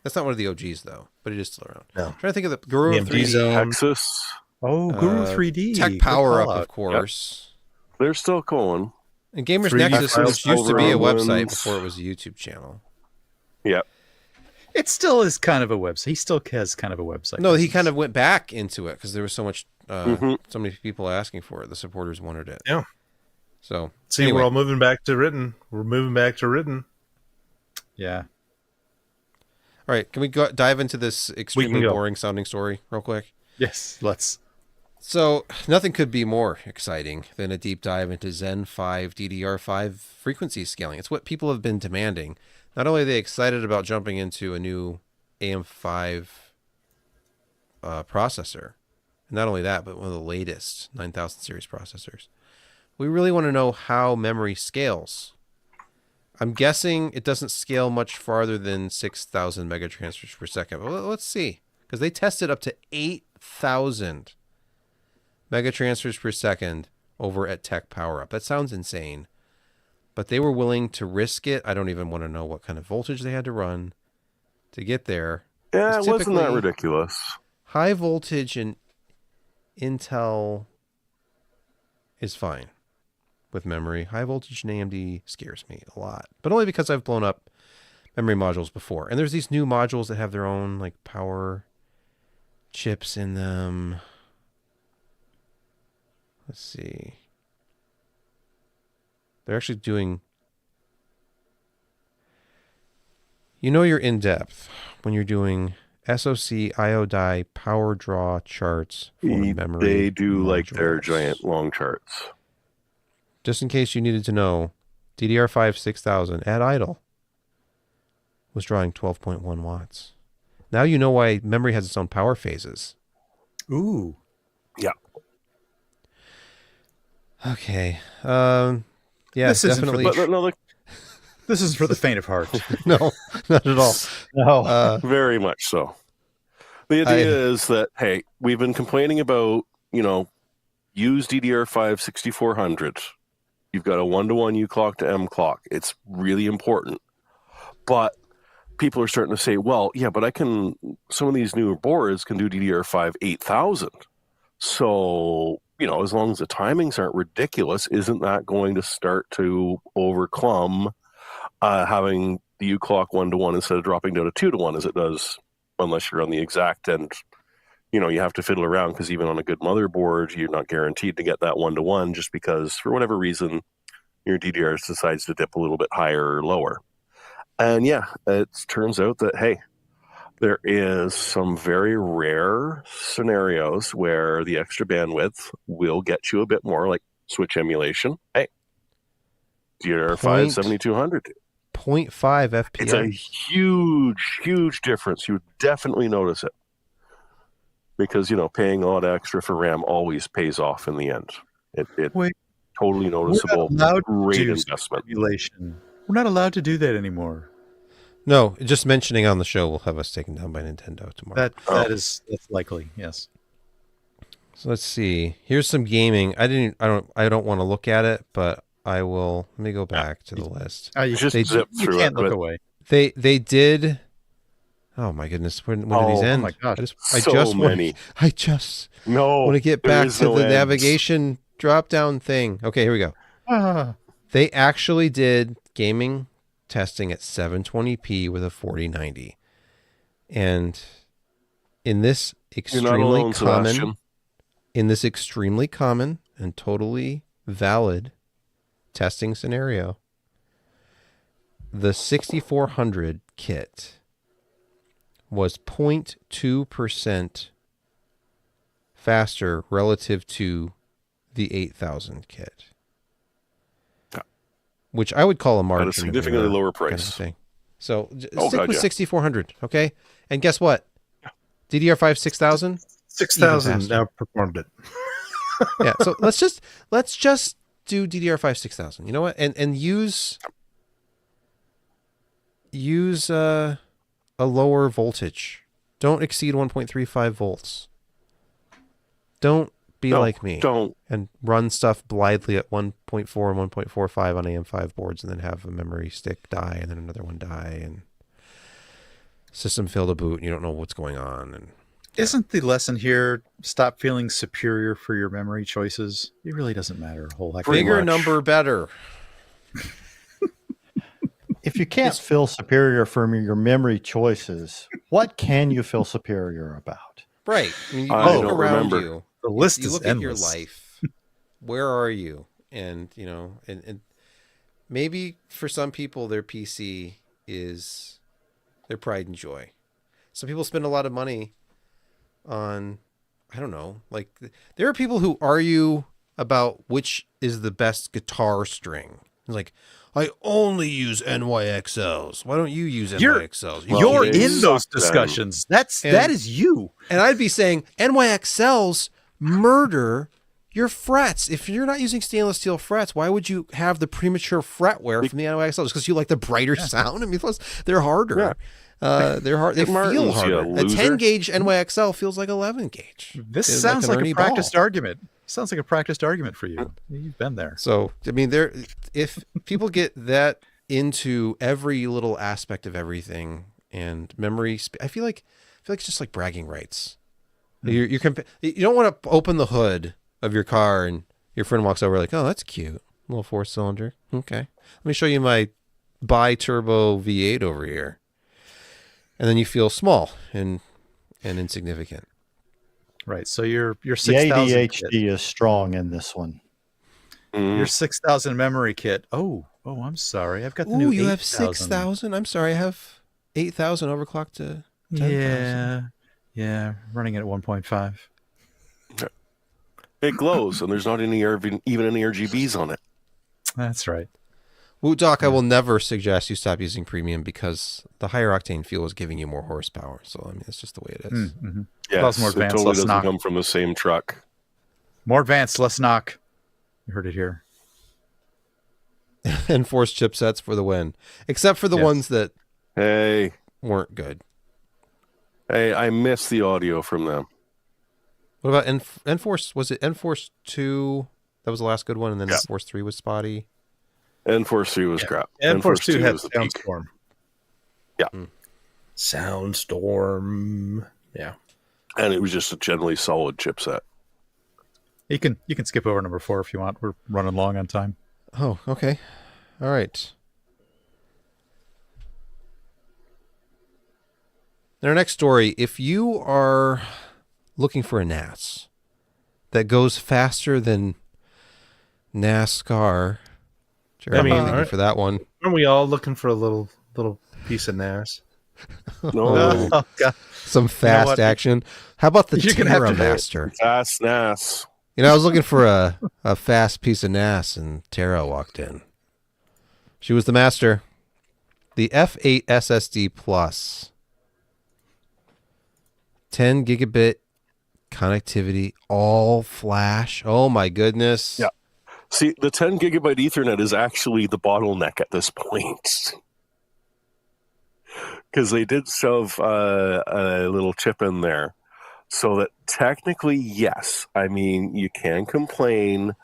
That's not one of the OGs though, but it is still around. No. I'm trying to think of the Guru of EMD 3D. Zone. Texas, Oh, Guru Uh, 3D. Tech Good Power Up, call-out. of course. they're still going. And Gamers 3D Nexus, files which used to be a over on website Windows. before it was a YouTube channel. Yeah. It still is kind of a website. He still has kind of a website. No, he kind of went back into it because there was so much, Mhm. so many people asking for it. The supporters wanted it. Yeah. So See, anyway. we're all moving back to written. We're moving back to written. Yeah. All right, can we dive into this extremely go. boring sounding story real quick? Yes. Let's. So nothing could be more exciting than a deep dive into Zen 5 DDR5 frequency scaling. It's what people have been demanding. Not only are they excited about jumping into a new AM5 processor, and not only that, but one of the latest 9000 series processors. We really want to know how memory scales. I'm guessing it doesn't scale much farther than 6,000 megatransfers per second. Well, let's see, because they tested up to 8,000 megatransfers per second over at Tech Power Up. That sounds insane, but they were willing to risk it. I don't even want to know what kind of voltage they had to run to get there. Yeah, It's it wasn't that typically- ridiculous. High voltage in Intel is fine with memory. High voltage in AMD scares me a lot, but only because I've blown up memory modules before. And there's these new modules that have their own like power chips in them. Let's see. They're actually doing... you're in depth when you're doing SoC IO die power draw charts for memory. They do like their modules. giant long charts. Just in case you needed to know, DDR5 6000 at idle was drawing 12.1 watts. Now you know why memory has its own power phases. Ooh. Yeah. Okay. Yeah, This isn't for definitely. But no, This is for the faint of heart. No, not at all. No. very much so. The idea is that, hey, we've been complaining about, use DDR5 6400. You've got a 1-to-1 U clock to M clock. It's really important. But people are starting to say, well, yeah, but some of these newer boards can do DDR5 8000. So, as long as the timings aren't ridiculous, isn't that going to start to overcome having the U clock 1-to-1 instead of dropping down to 2-to-1 as it does, unless you're on the exact end? You have to fiddle around because even on a good motherboard, you're not guaranteed to get that 1-to-1 just because for whatever reason your DDR decides to dip a little bit higher or lower. And yeah, it turns out that, hey, there is some very rare scenarios where the extra bandwidth will get you a bit more, like switch emulation. Hey, DDR5 7200. 0.5 FPS. It's a huge, huge difference. You would definitely notice it. Because, paying a lot extra for RAM always pays off in the end. It Wait, totally noticeable. We're not allowed to Great do investment. simulation. We're not allowed to do that anymore. No, just mentioning on the show will have us taken down by Nintendo tomorrow. That's likely. Yes. So let's see. Here's some gaming. I don't want to look at it, but I will. Let me go back to the list. Just They- zip You through can't it. look But away. They did. Oh my goodness! When do these end? my gosh. I So just many. want to get there back is to no the ends. navigation drop down thing. Okay, here we go. They actually did gaming testing at 720p with a 4090, and in this You're not alone, Sebastian. extremely common and totally valid testing scenario, the 6400 kit was 0.2% faster relative to the 8000 kit, which I would call a margin At a significantly of error lower kind of price. thing. So Oh, stick God, with yeah. 6400, okay? And guess what? DDR5 6000. 6,000 faster. outperformed it. Yeah. So let's just do DDR5 6000. You know what? And use a lower voltage. Don't exceed 1.35 volts. Don't be No, like me Don't. and run stuff blithely at 1.4 and 1.45 on AM5 boards and then have a memory stick die and then another one die and system fail to boot and you don't know what's going on. And Isn't the lesson here stop feeling superior for your memory choices? It really doesn't matter a whole heck of a Pretty bigger much. number, better. If you can't feel superior from your memory choices, what can you feel superior about? Right. I mean, you I look don't around remember. you. The list You is look endless. at your life. Where are you? And and maybe for some people their PC is their pride and joy. Some people spend a lot of money on, I don't know, like there are people who argue about which is the best guitar string. It's like, I only use NYXLs. Why don't you use You're- NYXLs? Well, You're they in those suck then. discussions. And- That is you. And I'd be saying NYXLs murder your frets. If you're not using stainless steel frets, why would you have the premature fret wear from the NYXLs? Because you like the brighter sound? I mean, plus, they're harder. They're hard. They Hey, Martins, feel you harder. A loser. 10 gauge NYXL feels like 11 gauge. This Feels sounds an like Ernie a practiced Ball. argument. Sounds like a practiced argument for you. You've been there. So, I mean, if people get that into every little aspect of everything and memory, I feel like it's just like bragging rights. You don't want to open the hood of your car and your friend walks over like, oh, that's cute, little 4-cylinder. Okay, let me show you my bi-turbo V8 over here, and then you feel small and insignificant. Right. So your The 6,000 kit, ADHD is strong in this one. Mm. your 6,000 memory kit. Oh, I'm sorry. I've got the new Ooh, you have 8,000. 6,000. I'm sorry, I have 8,000 overclocked to 10,000. Yeah, running at 1.5. It glows, and there's not any even any RGBs on it. That's right. Woot Doc, I will never suggest you stop using premium because the higher octane fuel is giving you more horsepower. So I mean, it's just the way it is. Mm-hmm. Yes, more it advanced, totally less doesn't knock. come from the same truck. More advanced, less knock. You heard it here. Enforce chipsets for the win, except for the Yes. ones that Hey, weren't good. I missed the audio from them. What about Enforce? Was it Enforce 2? That was the last good one, and then Yeah. Enforce 3 was spotty. Enforce 3 was crap. Enforce 2 had was the peak. Soundstorm. Yeah. Soundstorm. Yeah. And it was just a generally solid chipset. You can skip over number 4 if you want. We're running long on time. Oh, okay. All right. In our next story, if you are looking for a NAS that goes faster than NASCAR, Jared, I mean, I'm thinking aren't- for that one. Aren't we all looking for a little piece of NAS? No, Oh, God. Some fast what? action. How about the You're gonna have to- Terramaster? fast NAS. You know, I was looking for a fast piece of NAS, and Tara walked in. She was the master. The F8 SSD Plus. 10 gigabit connectivity, all flash. Oh my goodness. Yeah. See, the 10 gigabyte Ethernet is actually the bottleneck at this point. Because they did shove a little chip in there. So that technically, yes. I mean, you can complain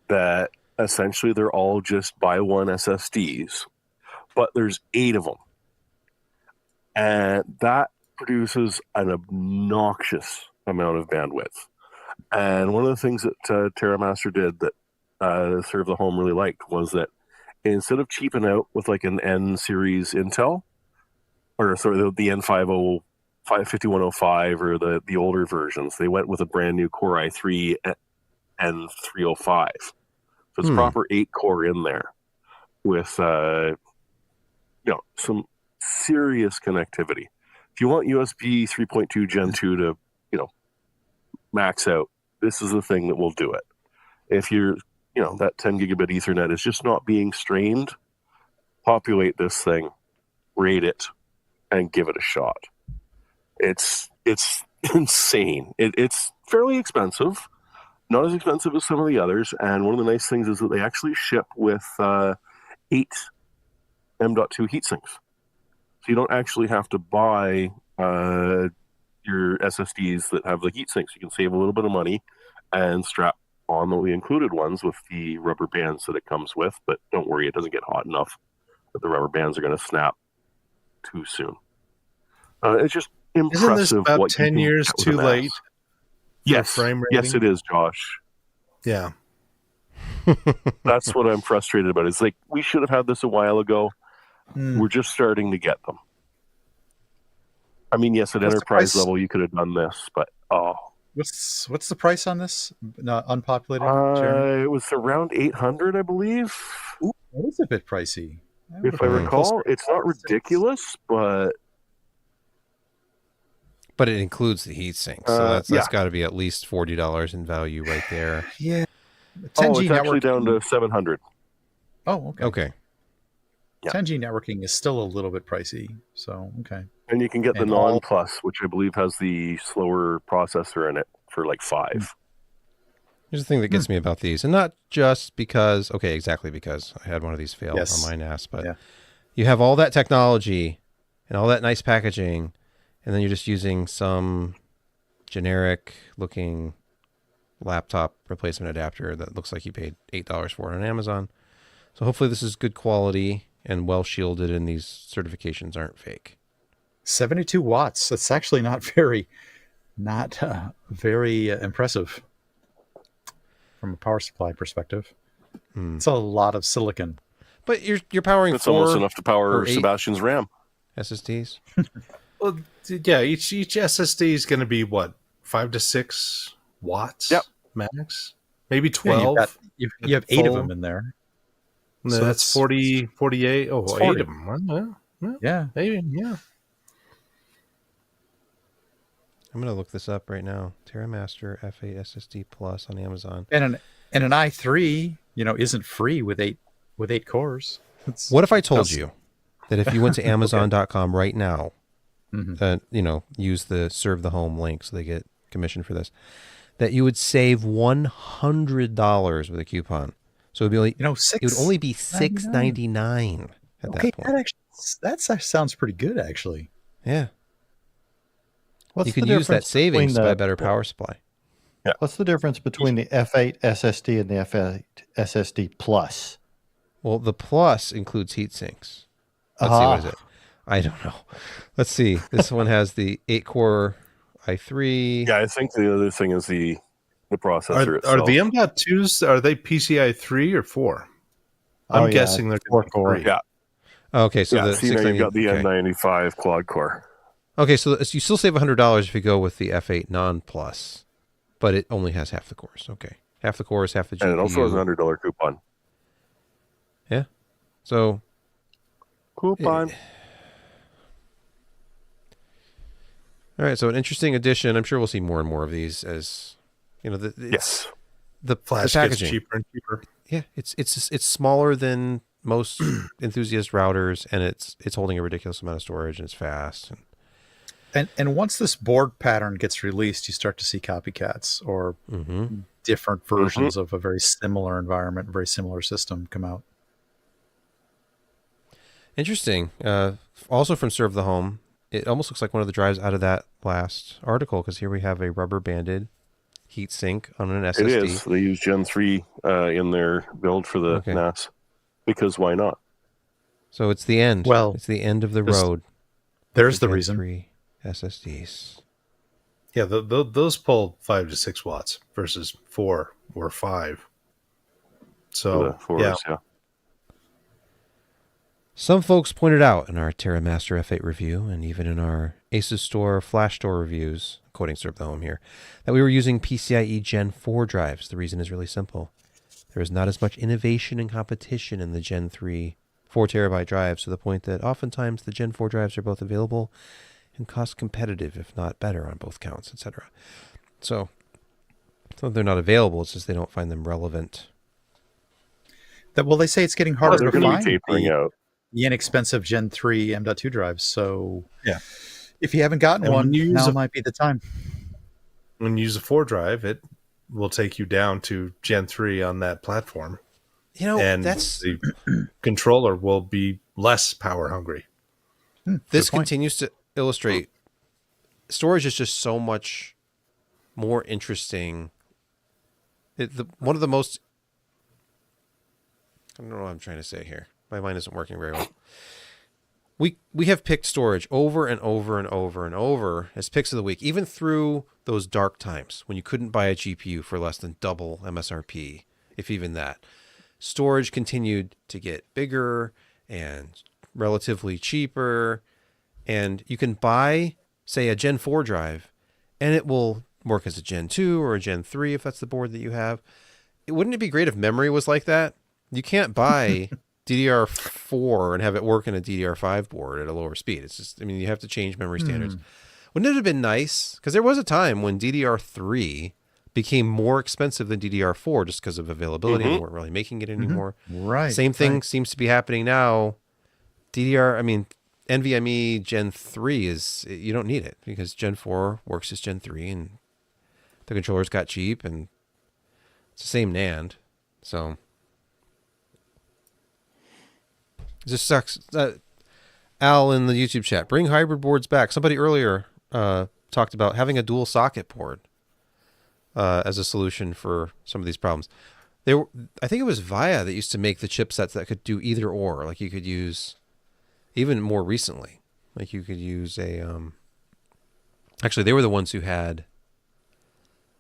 that essentially they're all just buy one SSDs, but there's 8 of them. And that produces an obnoxious amount of bandwidth. And one of the things that TerraMaster did that Serve the Home really liked was that instead of cheaping out with like an N series Intel, or sorry, the N50, 5105 or the older versions, they went with a brand new Core i3 N305. So it's proper 8 core in there with some serious connectivity. If you want USB 3.2 Gen 2 to max out, this is the thing that will do it. If you're that 10 gigabit Ethernet is just not being strained, populate this thing, rate it, and give it a shot. It's insane. It's fairly expensive, not as expensive as some of the others. And one of the nice things is that they actually ship with 8 M.2 heatsinks. So you don't actually have to buy your SSDs that have the heatsinks. You can save a little bit of money and strap on the included ones with the rubber bands that it comes with. But don't worry, it doesn't get hot enough that the rubber bands are going to snap too soon. It's just impressive. Isn't this about what you 10 can years get with too a NAS. late? Yes, frame yes, rating? it is, Josh. Yeah. That's what I'm frustrated about. It's like we should have had this a while ago. We're just starting to get them. I mean, yes, at What's the enterprise price? level, you could have done this, but What's the price on this? Not unpopulated. Jeremy? it was around 800, I believe. Ooh, that is a bit pricey. If I recall, it's not ridiculous, but But it includes the heatsink. So that's yeah. got to be at least $40 in value right there. Yeah. 10G it's actually networking. down to 700. Oh, okay. Okay. Yeah. 10G networking is still a little bit pricey. So, okay. And you can get the And all- Non-Plus, which I believe has the slower processor in it for like 5. Here's the thing that gets me about these, and not just because, exactly because I had one of these fail Yes. on my NAS, but Yeah. you have all that technology and all that nice packaging, and then you're just using some generic looking laptop replacement adapter that looks like you paid $8 for it on Amazon. So hopefully this is good quality and well shielded, and these certifications aren't fake. 72 watts. That's actually not very impressive from a power supply perspective. It's a lot of silicon. But you're powering It's 4 almost enough to power or 8 Sebastian's RAM. SSDs. Well, yeah, each SSD is going to be what, 5 to 6 watts Yep. max? Maybe Yeah, 12. you have 8 of Full. them in there. No, so that's that's 40, 48. Oh, it's 8 40. of them. Well, Yeah. maybe, yeah. I'm going to look this up right now. TerraMaster F8 SSD Plus on Amazon. And an i3, isn't free with 8 cores. What if I told That's- you that if you went to Amazon.com right now, Mhm. use the serve the home link so they get commission for this, that you would save $100 with a coupon. So it'd be like, it would only be $6.99 at Okay, that point. that sounds pretty good, actually. Yeah. What's You could the use that difference between savings to buy a better power supply. What's the difference between the F8 SSD and the F8 SSD Plus? Well, the Plus includes heat sinks. Let's see, what is it? I don't know. Let's see. This one has the 8-core i3. Yeah, I think the other thing is the processor Are itself. the M.2s, are they PCI 3 or 4? I'm guessing they're going to be 4-core. 3. Yeah. Okay, so the see, now you've got the 690 N95 quad core. Okay, so you still save $100 if you go with the F8 non Plus, but it only has half the cores. Okay, half the cores, half the GPU. And it also has a $100 coupon. Yeah. So Coupon. all right, so an interesting addition. I'm sure we'll see more and more of these as Yes. the Flash the gets packaging. cheaper and cheaper. Yeah, it's smaller than most enthusiast routers, and it's holding a ridiculous amount of storage, and it's fast. And once this board pattern gets released, you start to see copycats or different versions of a very similar environment, very similar system come out. Interesting. Also from Serve the Home, it almost looks like one of the drives out of that last article, because here we have a rubber banded heat sink on an SSD. It is. They use Gen 3 in their build for the NAS. Because why not? So it's the end. Well, it's the end of the road. There's for the Gen reason. 3 SSDs. Yeah, those pull 5 to 6 watts versus 4 or 5. So, yeah. Some folks pointed out in our TerraMaster F8 review, and even in our Asus Store Flash Store reviews, quoting Serve the Home here, that we were using PCIe Gen 4 drives. The reason is really simple. There is not as much innovation and competition in the Gen 3 4 terabyte drives, to the point that oftentimes the Gen 4 drives are both available and cost competitive, if not better, on both counts, etc. So they're not available. It's just they don't find them relevant. Well, they say it's getting harder they're to going to find be tapering out. the inexpensive Gen 3 M.2 drives. So Yeah. if you haven't gotten And one, when you use now a- might be the time. when you use a 4 drive, it will take you down to Gen 3 on that platform. And that's the controller will be less power hungry. this Good point. continues to illustrate storage is just so much more interesting. One of the most, I don't know what I'm trying to say here. My mind isn't working very well. We have picked storage over and over and over and over as picks of the week, even through those dark times when you couldn't buy a GPU for less than double MSRP, if even that. Storage continued to get bigger and relatively cheaper, and you can buy, say, a Gen 4 drive, and it will work as a Gen 2 or a Gen 3 if that's the board that you have. Wouldn't it be great if memory was like that? You can't buy DDR4 and have it work in a DDR5 board at a lower speed. It's just, you have to change memory standards. Wouldn't it have been nice? Because there was a time when DDR3 became more expensive than DDR4 just because of availability, and they weren't really making it anymore. Right. Same thing seems to be happening now. NVMe Gen 3 you don't need it because Gen 4 works as Gen 3 and the controllers got cheap and it's the same NAND. So it just sucks. Al in the YouTube chat, bring hybrid boards back. Somebody earlier talked about having a dual socket board as a solution for some of these problems. I think it was VIA that used to make the chipsets that could do either or. Like you could use, even more recently, like you could use actually they were the ones who had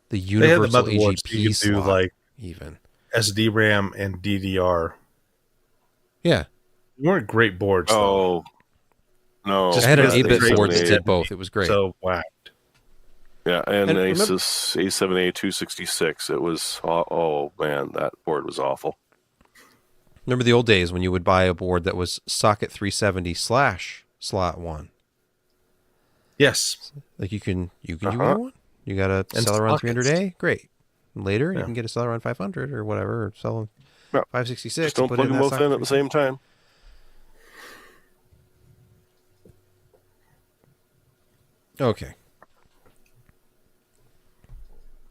the universal they had the motherboards AGP you could do slot, like even. SDRAM and DDR. Yeah. They weren't great boards, though. Oh, no. I had an because they 8-bit created board that it. did both. It was great. So whacked. Yeah, and, And remember- Asus A7A266. It was, oh man, that board was awful. Remember the old days when you would buy a board that was socket 370 / slot 1? Yes. Like you can do one. You got a And Celeron sockets. 300A, great. Later you Yeah. can get a Celeron 500 or whatever, or Celeron Yeah. 566. Just don't put plug in them that both in socket at the same time. Okay.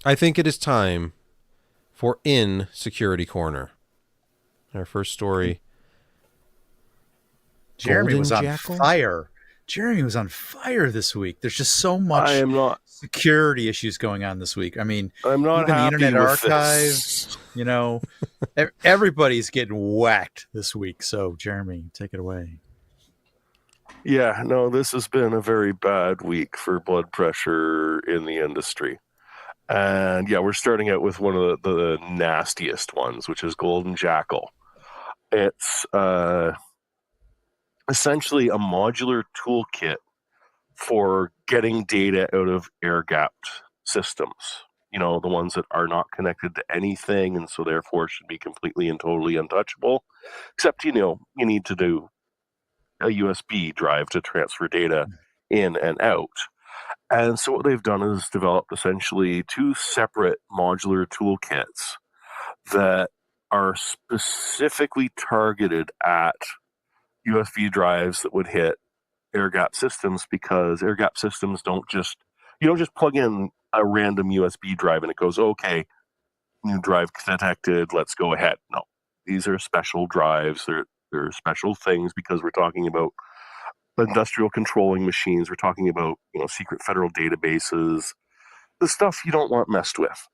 I think it is time for In Security Corner. Our first story. Jeremy Golden was on Jackal? fire. Jeremy was on fire this week. There's just so much I am not. security issues going on this week. I mean, I'm not even the happy Internet with Archive, this. you know, everybody's getting whacked this week. So, Jeremy, take it away. Yeah, no, this has been a very bad week for blood pressure in the industry. And yeah, we're starting out with one of the nastiest ones, which is Golden Jackal. It's essentially a modular toolkit for getting data out of air-gapped systems. You know, the ones that are not connected to anything and so therefore should be completely and totally untouchable. Except, you know, you need to do a USB drive to transfer data in and out. And so what they've done is developed essentially two separate modular toolkits that are specifically targeted at USB drives that would hit air-gapped systems, because air-gapped systems you don't just plug in a random USB drive and it goes, okay, new drive detected, let's go ahead. No, these are special drives. They're special things because we're talking about industrial controlling machines. We're talking about, you know, secret federal databases, the stuff you don't want messed with.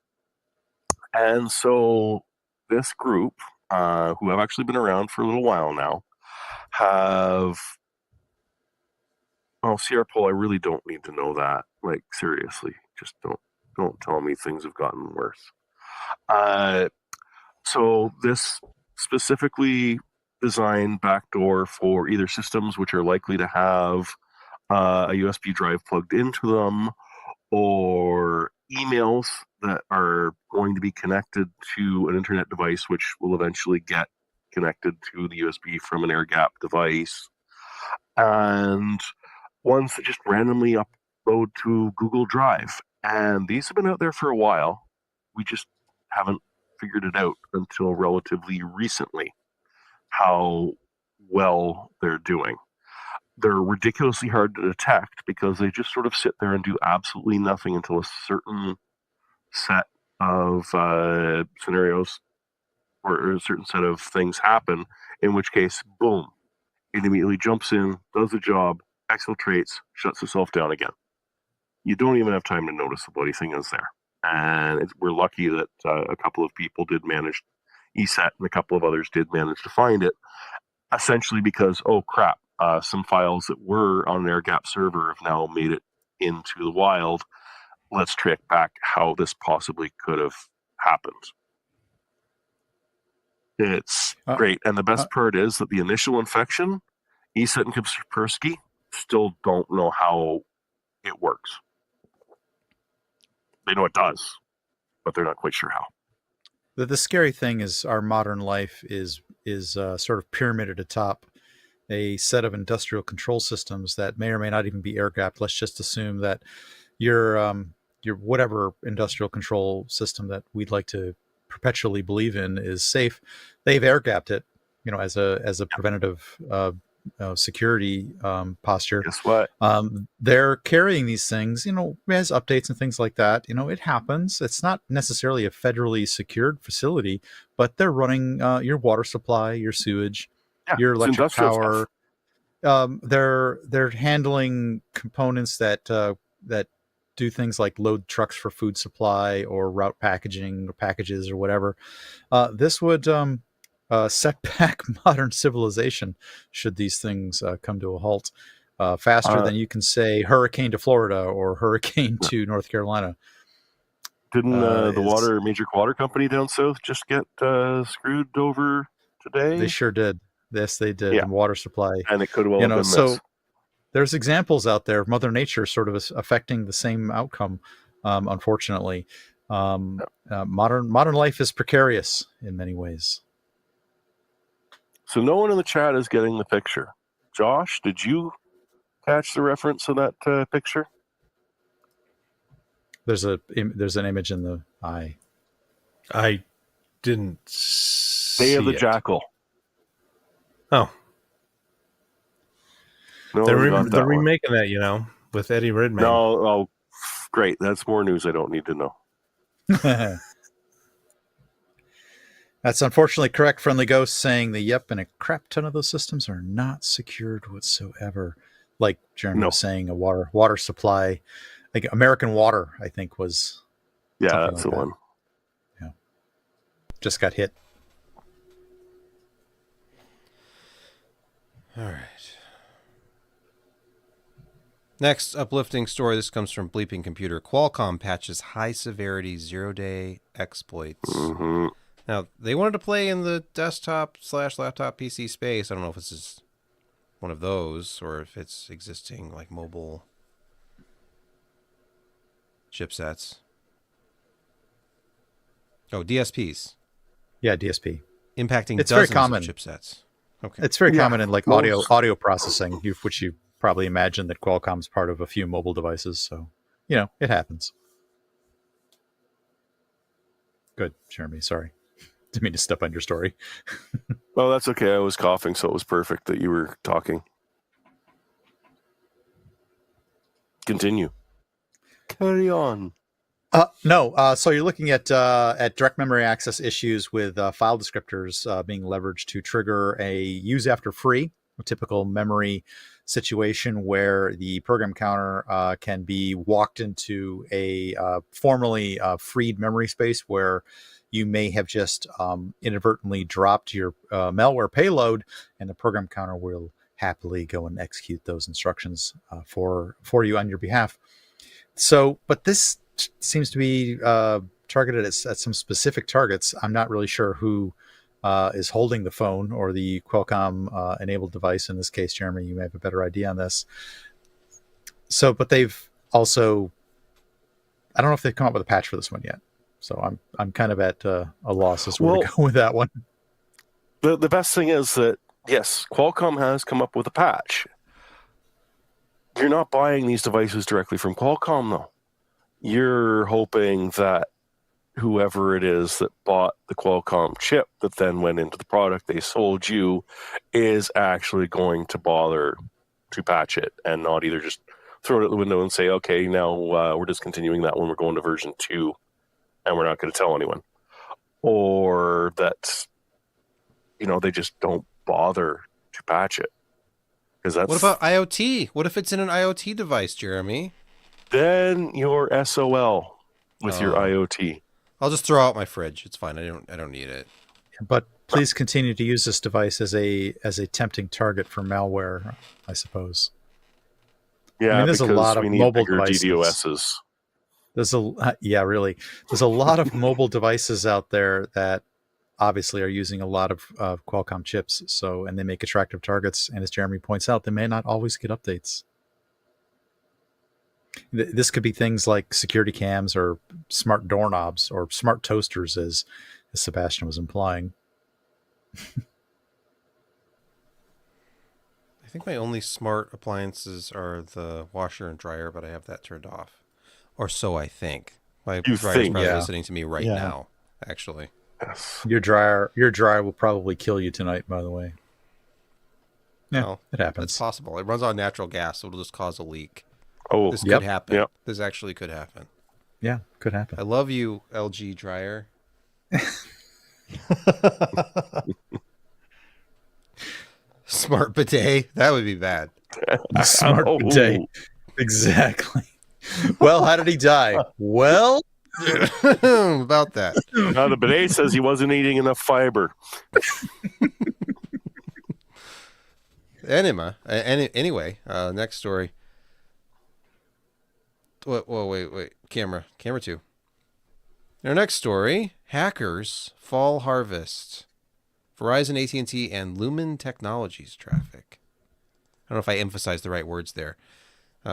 And so this group, who have actually been around for a little while now, have... Oh, Sierra Pole, I really don't need to know that. Like, seriously, just don't tell me things have gotten worse. So this specifically designed backdoor for either systems which are likely to have a USB drive plugged into them, or emails that are going to be connected to an internet device which will eventually get connected to the USB from an air-gapped device, and ones that just randomly upload to Google Drive. And these have been out there for a while. We just haven't figured it out until relatively recently how well they're doing. They're ridiculously hard to detect because they just sort of sit there and do absolutely nothing until a certain set of scenarios or a certain set of things happen, in which case, boom, it immediately jumps in, does the job, exfiltrates, shuts itself down again. You don't even have time to notice the bloody thing is there. And we're lucky that a couple of people did manage, ESET and a couple of others did manage to find it, essentially because, oh crap, some files that were on an air-gapped server have now made it into the wild. Let's track back how this possibly could have happened. It's great. And the best part is that the initial infection, ESET and Kaspersky still don't know how it works. They know it does, but they're not quite sure how. The scary thing is our modern life is sort of pyramided atop a set of industrial control systems that may or may not even be air-gapped. Let's just assume that your whatever industrial control system that we'd like to perpetually believe in is safe. They've air-gapped it, you know, as a preventative security posture. Guess what? They're carrying these things, you know, as updates and things like that. You know, it happens. It's not necessarily a federally secured facility, but they're running your water supply, your sewage, your electric power. They're handling components that do things like load trucks for food supply or route packaging or packages or whatever. This would set back modern civilization should these things come to a halt faster than you can say hurricane to Florida or hurricane to North Carolina. Didn't the major water company down south just get screwed over today? They sure did. Yes, they did. Yeah. And water supply. And it could well have been so there's examples out there of Mother Nature sort of affecting the same outcome, unfortunately. Modern life is precarious in many ways. So no one in the chat is getting the picture. Josh, did you catch the reference of that picture? There's an image in the eye. I didn't see Day of the it. Jackal. Oh. No, They're remaking that, you know. with Eddie Redmayne. No, oh, great. That's more news I don't need to know. That's unfortunately correct. Friendly Ghost saying that, yep, and a crap ton of those systems are not secured whatsoever. Like Jeremy was saying, a water supply, like American Water, I think was. Yeah, that's like the one. Yeah. Just got hit. All right. Next uplifting story. This comes from Bleeping Computer. Qualcomm patches high-severity zero-day exploits. Mm-hmm. Now, they wanted to play in the desktop/laptop PC space. I don't know if this is one of those or if it's existing like mobile chipsets. Oh, DSPs. Yeah, DSP. Impacting It's very dozens common. of chipsets. Okay. It's very common in like most- audio processing, which you probably imagine that Qualcomm's part of a few mobile devices. So, it happens. Good, Jeremy. Sorry. Didn't mean to step on your story. Oh, that's okay. I was coughing, so it was perfect that you were talking. Continue. Carry on. No. So you're looking at direct memory access issues with file descriptors being leveraged to trigger a use after free, a typical memory situation where the program counter can be walked into a formerly freed memory space where you may have just inadvertently dropped your malware payload, and the program counter will happily go and execute those instructions for you on your behalf. So, but this seems to be targeted at some specific targets. I'm not really sure who is holding the phone or the Qualcomm enabled device. In this case, Jeremy, you may have a better idea on this. So, but they've also, I don't know if they've come up with a patch for this one yet. So I'm kind of at a loss as to where to go with that one. The best thing is that, yes, Qualcomm has come up with a patch. You're not buying these devices directly from Qualcomm, though. You're hoping that whoever it is that bought the Qualcomm chip that then went into the product they sold you is actually going to bother to patch it and not either just throw it out the window and say, okay, now we're discontinuing that when we're going to version 2 and we're not going to tell anyone. Or that, they just don't bother to patch it. Because that's... What about IoT? What if it's in an IoT device, Jeremy? Then you're SOL with your IoT. I'll just throw out my fridge. It's fine. I don't need it. But please continue to use this device as a tempting target for malware, I suppose. Yeah, there's a lot of mobile devices. DDoSs. There's really. There's a lot of mobile devices out there that obviously are using a lot of Qualcomm chips. So, and they make attractive targets. And as Jeremy points out, they may not always get updates. This could be things like security cams or smart doorknobs or smart toasters, as Sebastian was implying. I think my only smart appliances are the washer and dryer, but I have that turned off. Or so I think. My dryer's probably listening to me right now, actually. Yes. Your dryer will probably kill you tonight, by the way. Yeah, Well, it happens. It's possible. It runs on natural gas, so it'll just cause a leak. Oh, This could happen. Yep. This actually could happen. Yeah, could happen. I love you, LG dryer. Smart bidet. That would be bad. Smart bidet. Exactly. Well, how did he die? Well, About that. Now the bidet says he wasn't eating enough fiber. Anyway, next story. Whoa, wait. Camera 2. Our next story, hackers fall harvest. Verizon, AT&T, and Lumen Technologies traffic. I don't know if I emphasized the right words there.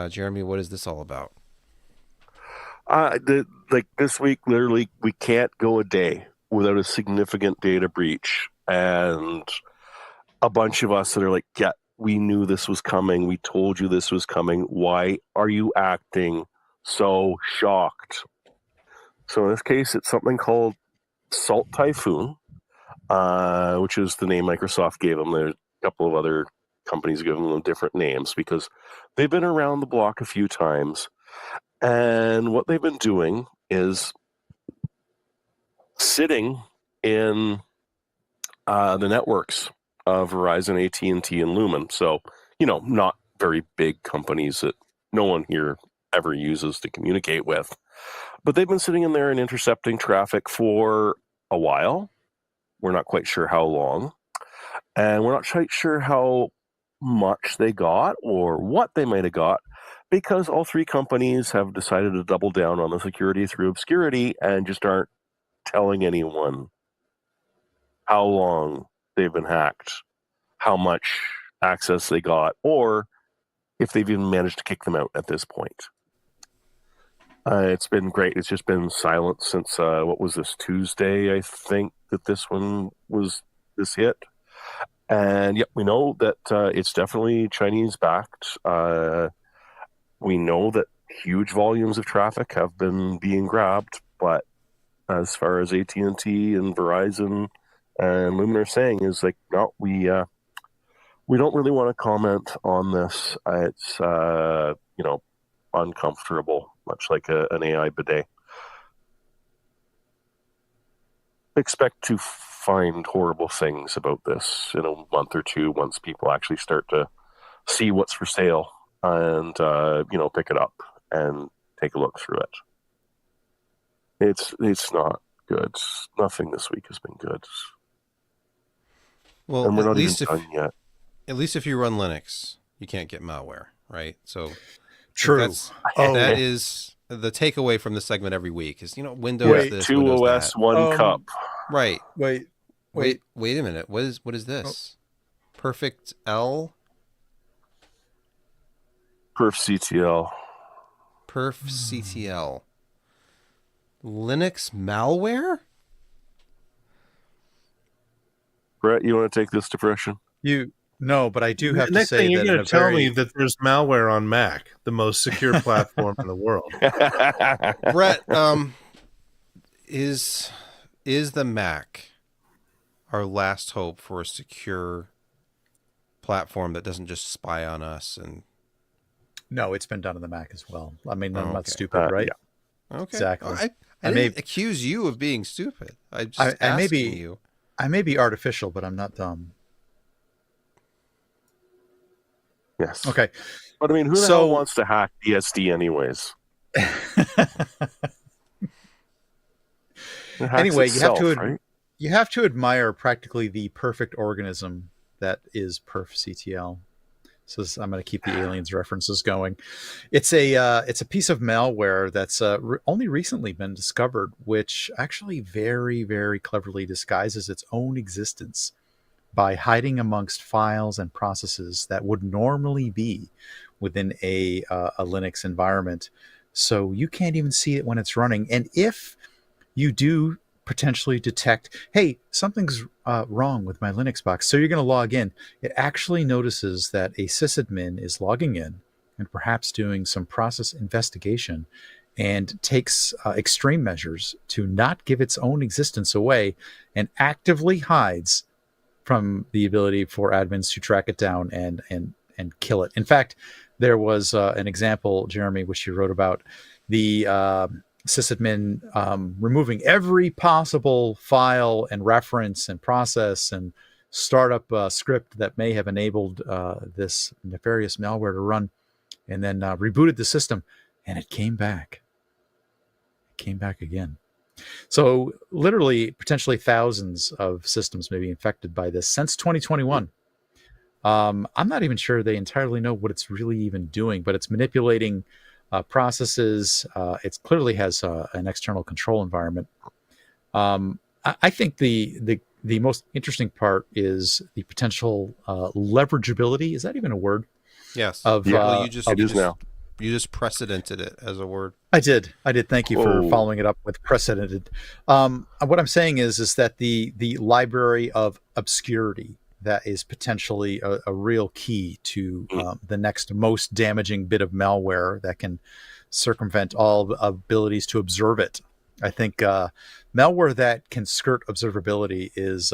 Jeremy, what is this all about? This week, literally, we can't go a day without a significant data breach. And a bunch of us that are like, yeah, we knew this was coming. We told you this was coming. Why are you acting so shocked? So in this case, it's something called Salt Typhoon, which is the name Microsoft gave them. There's a couple of other companies have given them different names because they've been around the block a few times. And what they've been doing is sitting in the networks of Verizon, AT&T, and Lumen. So, not very big companies that no one here ever uses to communicate with. But they've been sitting in there and intercepting traffic for a while. We're not quite sure how long. And we're not quite sure how much they got or what they might have got, because all three companies have decided to double down on the security through obscurity and just aren't telling anyone how long they've been hacked, how much access they got, or if they've even managed to kick them out at this point. It's been great. It's just been silent since, what was this, Tuesday, I think, that this one was this hit. And yep, we know that it's definitely Chinese backed. We know that huge volumes of traffic have been being grabbed, but as far as AT&T and Verizon and Lumen are saying is like, no, we don't really want to comment on this. It's uncomfortable, much like an AI bidet. Expect to find horrible things about this in a month or two once people actually start to see what's for sale and pick it up and take a look through it. It's not good. Nothing this week has been good. Well, and we're at not least even done yet. At least if you run Linux, you can't get malware, right? So True. That is the takeaway from this segment every week is, Windows Wait, this, 2 Windows OS, that. 1 cup. Right. Wait. Wait a minute. What is this? Perfect L? Perf CTL. Perf CTL. Linux malware? Brett, you want to take this depression? No, but I do have to Next say thing you're that going to tell me that there's malware on Mac, the most secure platform in the world. Brett, is the Mac our last hope for a secure platform that doesn't just spy on us? And no, it's been done on the Mac as well. I mean, I'm not Okay. stupid, right? Yeah. Okay. Exactly. I didn't accuse you of being stupid. I just asking you. I may be artificial, but I'm not dumb. Yes. Okay. But I mean, who the hell wants to hack BSD anyways? Anyway, itself, you have to admire practically the perfect organism that is Perf CTL. So I'm going to keep the aliens references going. It's a piece of malware that's only recently been discovered, which actually very, very cleverly disguises its own existence by hiding amongst files and processes that would normally be within a Linux environment. So you can't even see it when it's running. And if you do potentially detect, hey, something's wrong with my Linux box, so you're going to log in, it actually notices that a sysadmin is logging in and perhaps doing some process investigation and takes extreme measures to not give its own existence away and actively hides from the ability for admins to track it down and kill it. In fact, there was an example, Jeremy, which you wrote about, the sysadmin removing every possible file and reference and process and startup script that may have enabled this nefarious malware to run, and then rebooted the system, and it came back. It came back again. So literally, potentially thousands of systems may be infected by this since 2021. I'm not even sure they entirely know what it's really even doing, but it's manipulating processes. It clearly has an external control environment. I think the most interesting part is the potential leverageability. Is that even a word? Yes. It is now. You just precedented it as a word. I did. Thank you for following it up with precedented. What I'm saying is that the library of obscurity that is potentially a real key to the next most damaging bit of malware that can circumvent all abilities to observe it. I think malware that can skirt observability is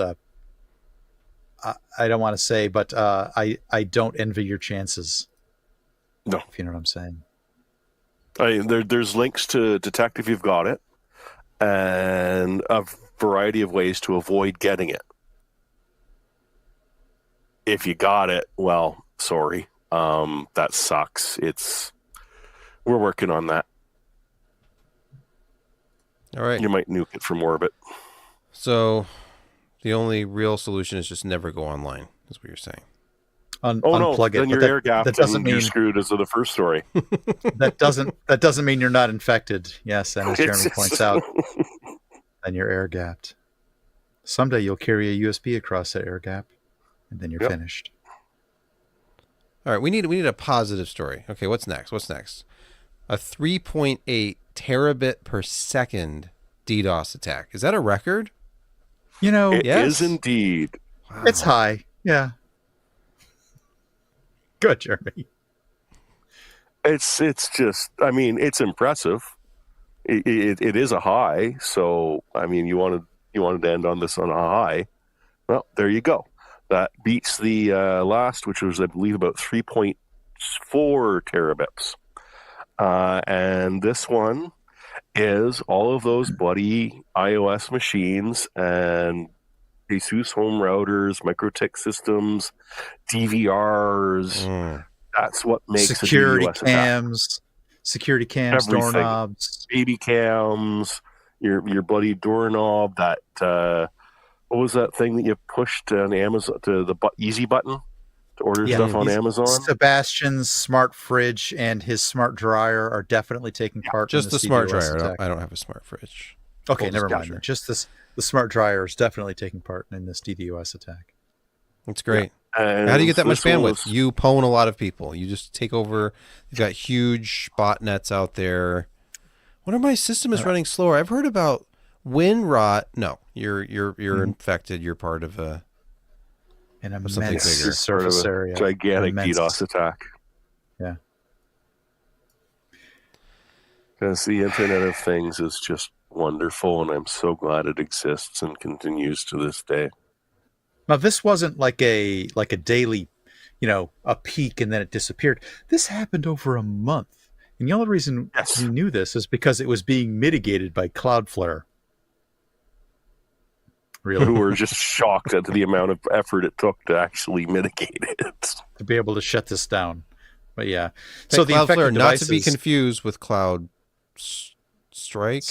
I don't want to say, but I don't envy your chances. No. If you know what I'm saying. There's links to detect if you've got it, and a variety of ways to avoid getting it. If you got it, well, sorry, that sucks. We're working on that. All right. You might nuke it from orbit. So the only real solution is just never go online, is what you're saying. Unplug it. Then you're air gapped that doesn't and mean you're screwed as of the first story. that doesn't mean you're not infected. Yes, and as Jeremy points out, then you're air gapped. Someday you'll carry a USB across that air gap, and then you're finished. All right, we need a positive story. Okay, what's next? A 3.8 terabit per second DDoS attack. Is that a record? You know, It is indeed. Wow. it's high. Yeah. Good, Jeremy. It's just, I mean, it's impressive. It is a high. So, I mean, you wanted to end on this on a high. Well, there you go. That beats the last, which was, I believe, about 3.4 terabits. And this one is all of those bloody iOS machines and ASUS home routers, MikroTik systems, DVRs. That's what makes security a DDoS attack. Security cams, Everything. doorknobs, Baby cams, your bloody doorknob. That what was that thing that you pushed on Amazon to the easy button to order stuff on Amazon? Sebastian's smart fridge and his smart dryer are definitely taking part. Just in the this smart DDoS dryer. attack. I don't have a smart fridge. Okay, Full never mind. disclosure. Then. Just the smart dryer is definitely taking part in this DDoS attack. That's great. And How do you get that much this one bandwidth? was- You pwn a lot of people. You just take over. You've got huge botnets out there. What if my system is running slower? I've heard about WinRot. No, you're infected. You're part of a. An Or something immense bigger. surface area. gigantic Immense. DDoS attack. Yeah. Because the Internet of Things is just wonderful, and I'm so glad it exists and continues to this day. Now this wasn't like a daily, a peak and then it disappeared. This happened over a month. And the only reason Yes. we knew this is because it was being mitigated by Cloudflare. Really? Who were just shocked at the amount of effort it took to actually mitigate it. To be able to shut this down. But yeah. So the Cloudflare, infected not to be devices- confused with Cloud Strike.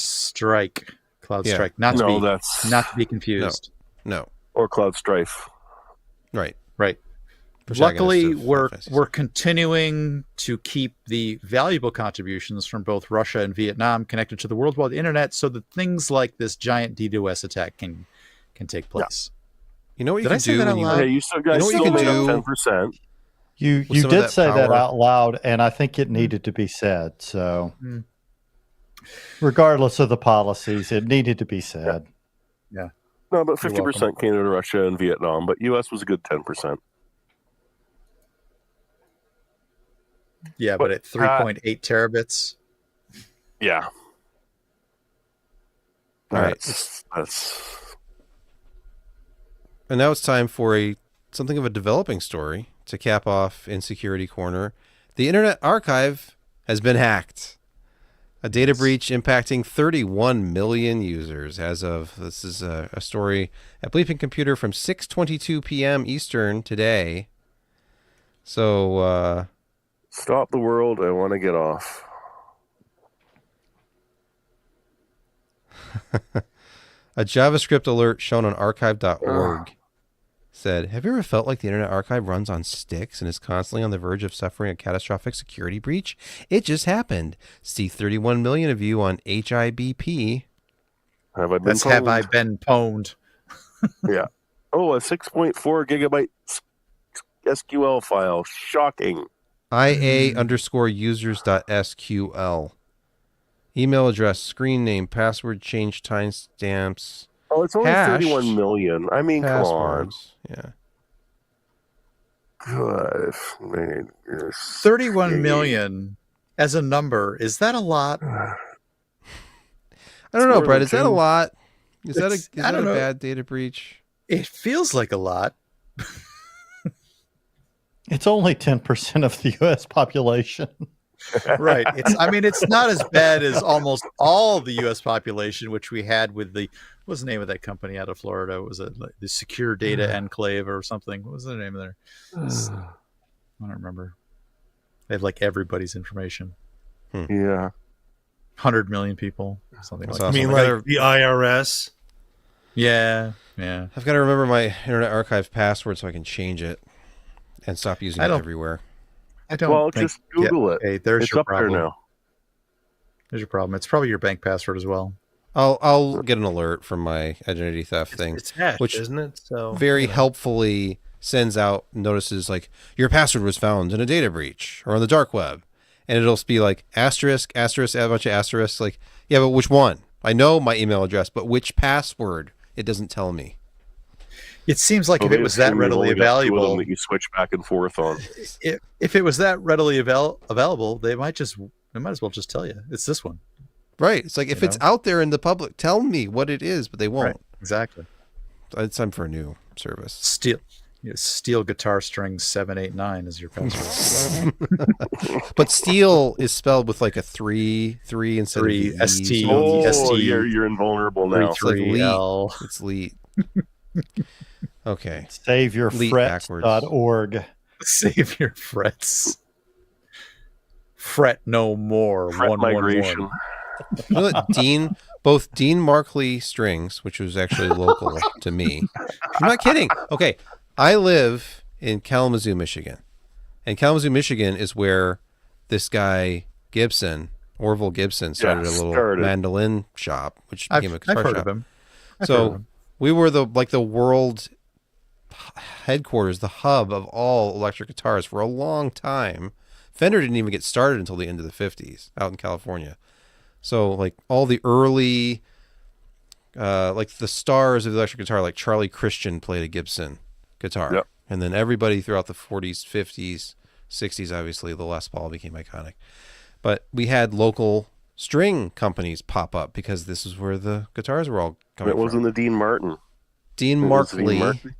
Cloud Yeah. Strike. Not No, to that's be confused. No, or Cloud Strife. right. Right. Protagonist Luckily, of we're FSC. we're continuing to keep the valuable contributions from both Russia and Vietnam connected to the worldwide internet, so that things like this giant DDoS attack can take place. You know what you Did I can say do that when out you loud? Hey, you still guys know what you still can made do? up 10%. You With some of did that say that power. out loud, and I think it needed to be said. So, Mm. regardless of the policies, it needed to be said. No, but You're 50% came to Russia and Vietnam, but US was a good 10%. Yeah, but at 3.8 terabits. Yeah. All right. That's And now it's time for something of a developing story to cap off Insecurity Corner. The Internet Archive has been hacked. A data breach impacting 31 million users as of, this is a story at Bleeping Computer from 6:22 p.m. Eastern today. So, stop the world. I want to get off. a JavaScript alert shown on archive.org said, "Have you ever felt like the Internet Archive runs on sticks and is constantly on the verge of suffering a catastrophic security breach? It just happened. See 31 million of you on HIBP." Have I been That's have pwned? I been pwned. Yeah. Oh, a 6.4 gigabyte SQL file. Shocking. IA_users.sql. Email address, screen name, password change, timestamps, Oh, it's only Hash. 31 million. I mean, come passwords. Yeah. on. 31 million as a number. Is that a lot? I don't know, more Brett. than Is that a two. lot? Is that It's- a I don't know. bad data breach? It feels like a lot. It's only 10% of the U.S. population. Right. It's not as bad as almost all the U.S. population, which we had with what's the name of that company out of Florida? Was it like the Secure Data Enclave or something? What was the name of there? I don't remember. They have like everybody's information. Yeah. 100 million people, something like That's that. I awesome. mean, like the IRS. Yeah. I've got to remember my Internet Archive password so I can change it and stop using it everywhere. I don't. Well, think, just Google it. Hey, there's It's your up problem. there now. There's your problem. It's probably your bank password as well. I'll get an alert from my identity theft thing, It's hashed, which isn't it? So very helpfully sends out notices like your password was found in a data breach or on the dark web, and it'll be like asterisk, a bunch of asterisks. Like, yeah, but which one? I know my email address, but which password? It doesn't tell me. It seems like if it was that readily available, that you switch back and forth on. if it was that readily available, they might as well just tell you it's this one. Right. It's like if it's out there in the public, tell me what it is, but they won't. Right. Exactly. It's time for a new service. Steel guitar string 789 is your password. But steel is spelled with like a three instead of the ST. Oh, ST. you're invulnerable now. It's like L. It's leet. Okay. SaveYourFrets.org. Save your frets. Fret no more. Fret 111. migration. You know that both Dean Markley Strings, which was actually local to me. I'm not kidding. Okay. I live in Kalamazoo, Michigan. And Kalamazoo, Michigan is where this guy Orville Gibson, started a little mandolin shop, which became a guitar I've heard shop. of him. So we were the world headquarters, the hub of all electric guitars for a long time. Fender didn't even get started until the end of the 50s out in California. So like all the early, like the stars of the electric guitar, like Charlie Christian played a Gibson guitar. Yep. And then everybody throughout the 40s, 50s, 60s, obviously the Les Paul became iconic. But we had local string companies pop up because this is where the guitars were all coming from. It wasn't the Dean Martin. Dean It was Markley.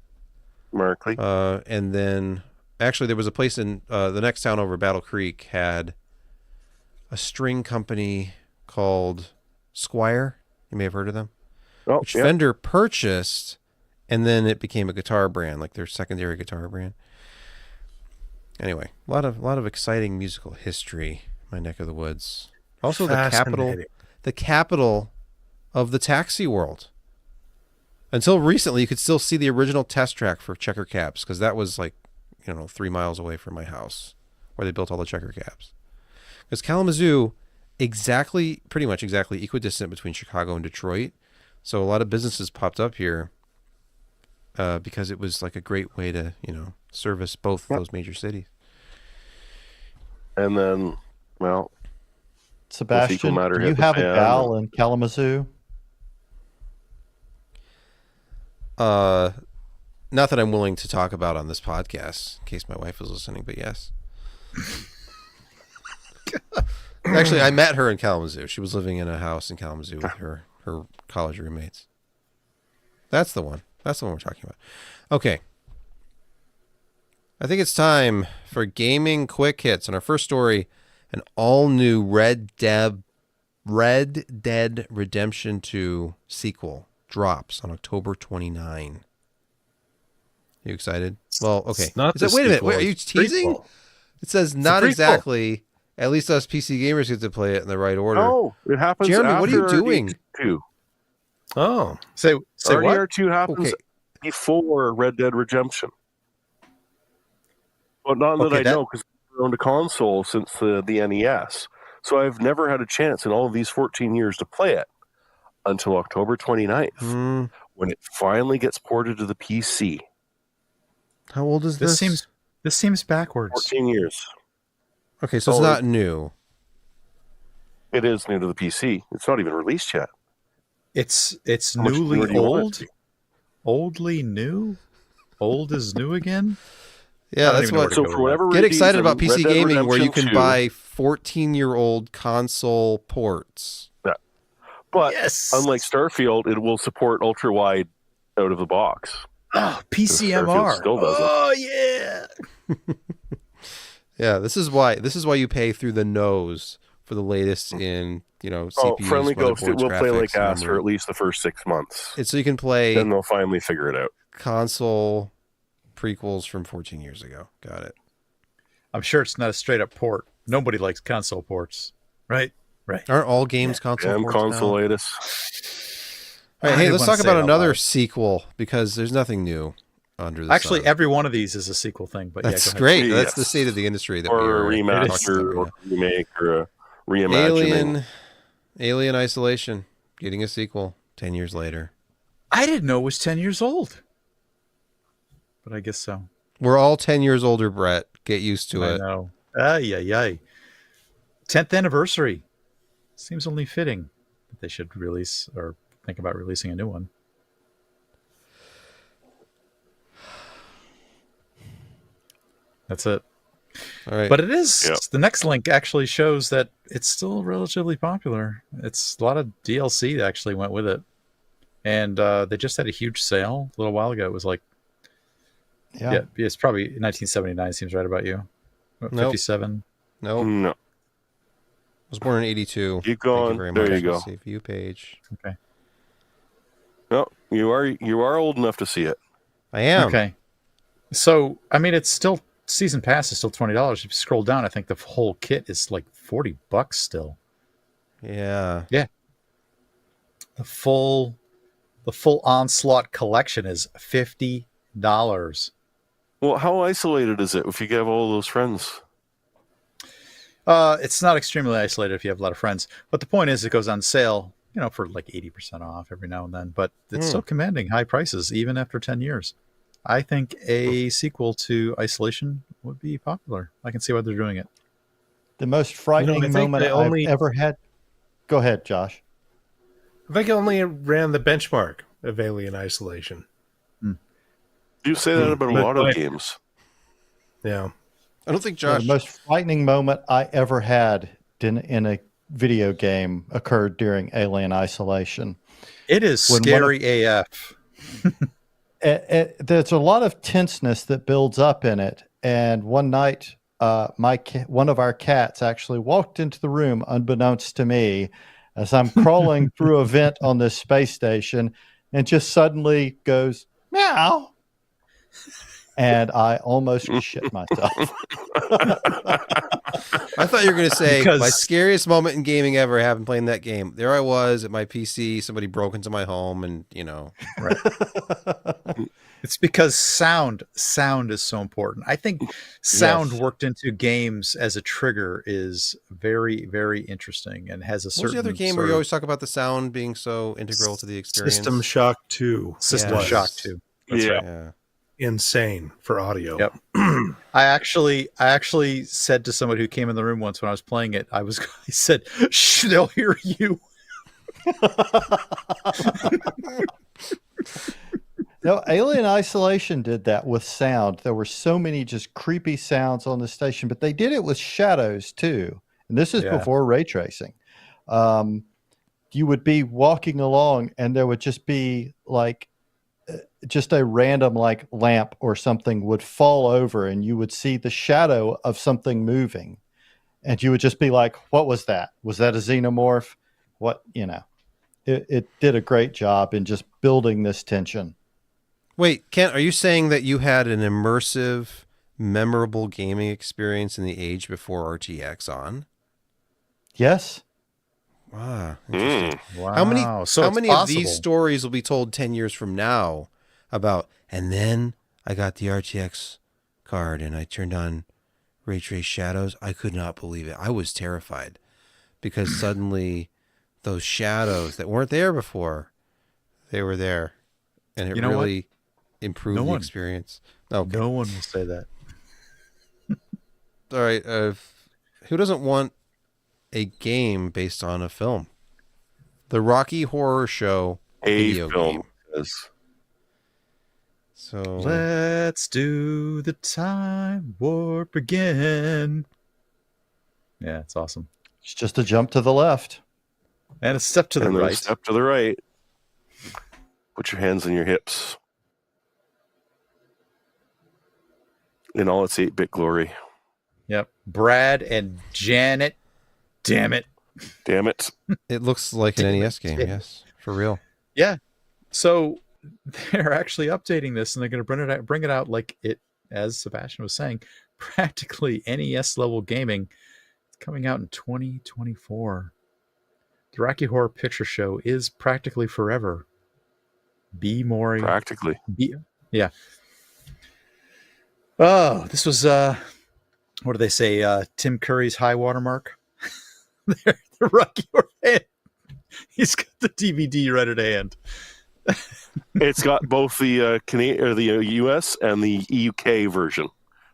Markley. And then actually there was a place in the next town over, Battle Creek, had a string company called Squire. You may have heard of them. Oh, which yeah. Fender purchased, and then it became a guitar brand, like their secondary guitar brand. Anyway, a lot of exciting musical history in my neck of the woods. Also the capital of the taxi world. Until recently, you could still see the original test track for checker cabs, because that was like, 3 miles away from my house where they built all the checker cabs. Because Kalamazoo, pretty much exactly equidistant between Chicago and Detroit. So a lot of businesses popped up here because it was like a great way to, service both of those major cities. And then, well, Sebastian, matter do hit you the have a fan. gal in Kalamazoo? Not that I'm willing to talk about on this podcast, in case my wife was listening, but yes. Actually, I met her in Kalamazoo. She was living in a house in Kalamazoo with her college roommates. That's the one. That's the one we're talking about. Okay. I think it's time for gaming quick hits. And our first story, an all-new Red Dead Redemption 2 sequel drops on October 29. You excited? Well, okay. It's not Wait a minute. Wait, are you teasing? Prequel. It says not exactly. At least us PC gamers get to play it in the right order. Oh, it happens. Jeremy, after what are you doing? RDR2. Oh, Say what? RDR2 happens Okay. before Red Dead Redemption. But not that I know, because I've owned a console since the NES. So I've never had a chance in all of these 14 years to play it until October 29th, when it finally gets ported to the PC. How old is this? This seems backwards. 14 years. Okay, so it's not new. It is new to the PC. It's not even released yet. It's How much newer newly do you want it old, to be? oldly new, old is new again. Yeah, that's even know what. where to So go for with whatever Get excited reason, about PC Red Dead gaming, where you Redemption can 2 buy 14-year-old console ports. But Yes. unlike Starfield, it will support ultra wide out of the box. Oh, PCMR. still does it. Oh yeah. Yeah, this is why you pay through the nose for the latest in CPUs, Friendly Ghost, it motherboards, will play like graphics, ass for memory. at least the first 6 months. It's so you can play Then they'll finally figure it out. console prequels from 14 years ago. Got it. I'm sure it's not a straight up port. Nobody likes console ports, right? Right. Aren't all games console Damn ports now? consolitis. All right, I hey, didn't let's wanna talk say about it out another loud. sequel because there's nothing new under the Actually, sun. every one of these is a sequel thing. But That's yeah, go ahead. great. Yes. That's the state of the industry that Or a we're remaster, or a remake, or a reimagining. Alien Isolation getting a sequel 10 years later. I didn't know it was 10 years old, but I guess so. We're all 10 years older, Brett. Get used to I it. know. Ay. 10th anniversary. Seems only fitting that they should release or think about releasing a new one. That's it. All right. But it is. Yep. The next link actually shows that it's still relatively popular. It's a lot of DLC that actually went with it. And they just had a huge sale a little while ago. It was like, yeah it's probably 1979 seems right about you. Nope. 57. Nope. No. I was born in 82. Keep Thank you going. very There much. you go. Save view page. Okay. No, you are old enough to see it. I am. Okay. So, I mean, it's still, season pass is still $20. If you scroll down, I think the whole kit is like $40 still. Yeah. The full Onslaught collection is $50. Well, how isolated is it if you have all those friends? It's not extremely isolated if you have a lot of friends, but the point is it goes on sale, for like 80% off every now and then, but it's still commanding high prices even after 10 years. I think a sequel to Isolation would be popular. I can see why they're doing it. The most frightening think moment they only- I've ever had. Go ahead, Josh. I think I only ran the benchmark of Alien Isolation. You say that about a But lot of like- games. Yeah. I don't think Yeah, Josh. the most frightening moment I ever had in a video game occurred during Alien Isolation. It is When one scary AF. There's a lot of tenseness that builds up in it. And one night, one of our cats actually walked into the room unbeknownst to me as I'm crawling through a vent on this space station and just suddenly goes, meow. And I almost shit myself. I thought you were going to say Because- my scariest moment in gaming ever happened playing that game. There I was at my PC. Somebody broke into my home, and Right. It's because sound is so important. I think sound Yes. worked into games as a trigger is very, very interesting and has a what certain was the other game sort where you of always talk about the sound being so integral to the experience? System Shock 2. System Yes. shock too. That's Yeah. right. Yeah. Insane for audio. Yep. I actually said to somebody who came in the room once when I was playing it, I said, "Shh, they'll hear you." No, Alien Isolation did that with sound. There were so many just creepy sounds on the station, but they did it with shadows too. And this is Yeah. before ray tracing. You would be walking along and there would just be like just a random like lamp or something would fall over and you would see the shadow of something moving. And you would just be like, what was that? Was that a xenomorph? What, it did a great job in just building this tension. Wait, Kent, are you saying that you had an immersive, memorable gaming experience in the age before RTX on? Yes. Wow. Interesting. Wow. How many So how it's many of possible. these stories will be told 10 years from now about, and then I got the RTX card and I turned on ray trace shadows? I could not believe it. I was terrified because suddenly those shadows that weren't there before, they were there. And it You know what? really improved No the one. experience. Okay. No one will say that. All right. Who doesn't want a game based on a film? The Rocky Horror Show A video film. game. Yes. So Let's do the time warp again. Yeah, it's awesome. It's just a jump to the left. And a step to the And then right. step to the right. Put your hands on your hips. in all its 8-bit glory. Yep. Brad and Janet. Damn it. Damn it. It looks like an NES game. Yes, for real. Yeah. So they're actually updating this, and they're going to bring it out like it, as Sebastian was saying, practically NES level gaming. It's coming out in 2024. The Rocky Horror Picture Show is practically forever. B. Mori. Practically. Yeah. Oh, this was what do they say? Tim Curry's high watermark. The Rocky Horror fan. He's got the DVD right at hand. It's got both the Canadian or the US and the UK version.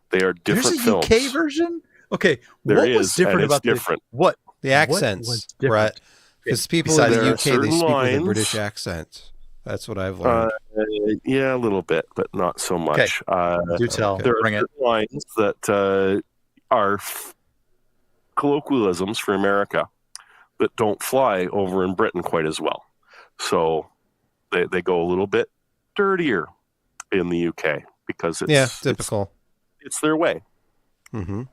They are different films. There's a UK version? Okay. There what is, was different and it's about different. What? The What accents, was Brett. different? Because people Besides, in the there are UK, they certain speak with a lines- British accent. That's what I've learned. Yeah, a little bit, but not so much. Do tell. okay. There are Bring it. certain lines that are colloquialisms for America that don't fly over in Britain quite as well. So they go a little bit dirtier in the UK because it's Typical. it's their way. Mm-hmm.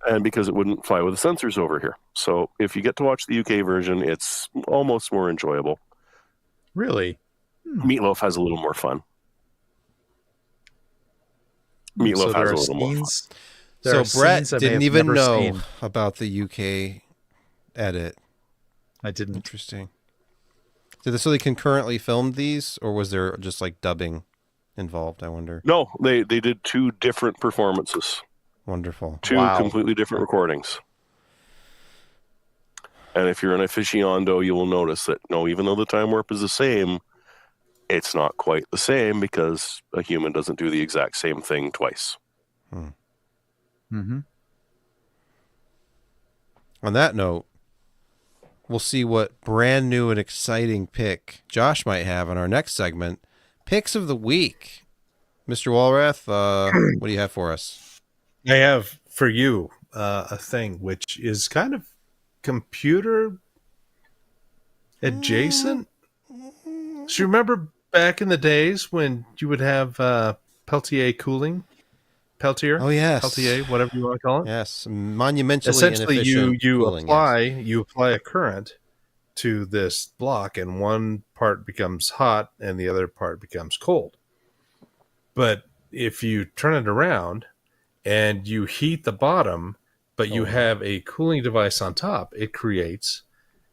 And because it wouldn't fly with the censors over here. So if you get to watch the UK version, it's almost more enjoyable. Really? Meatloaf has a little more fun. Meatloaf So there has a are little more fun. scenes. There So are Brett scenes I may didn't have even never know seen. about the UK edit. I didn't. Interesting. So they concurrently filmed these, or was there just like dubbing involved? I wonder. No, they did two different performances, Wonderful. two Wow. completely different recordings. And if you're an aficionado, you will notice that no, even though the time warp is the same, it's not quite the same because a human doesn't do the exact same thing twice. Mm-hmm. On that note, we'll see what brand new and exciting pick Josh might have on our next segment, Picks of the Week. Mr. Walrath, what do you have for us? I have for you a thing which is kind of computer adjacent. So you remember back in the days when you would have Peltier cooling? Peltier? Oh, yes. Peltier, whatever you want to call it. Yes, monumentally Essentially, inefficient you cooling, yes. apply a current to this block, and one part becomes hot and the other part becomes cold. But if you turn it around and you heat the bottom, but you have a cooling device on top, it creates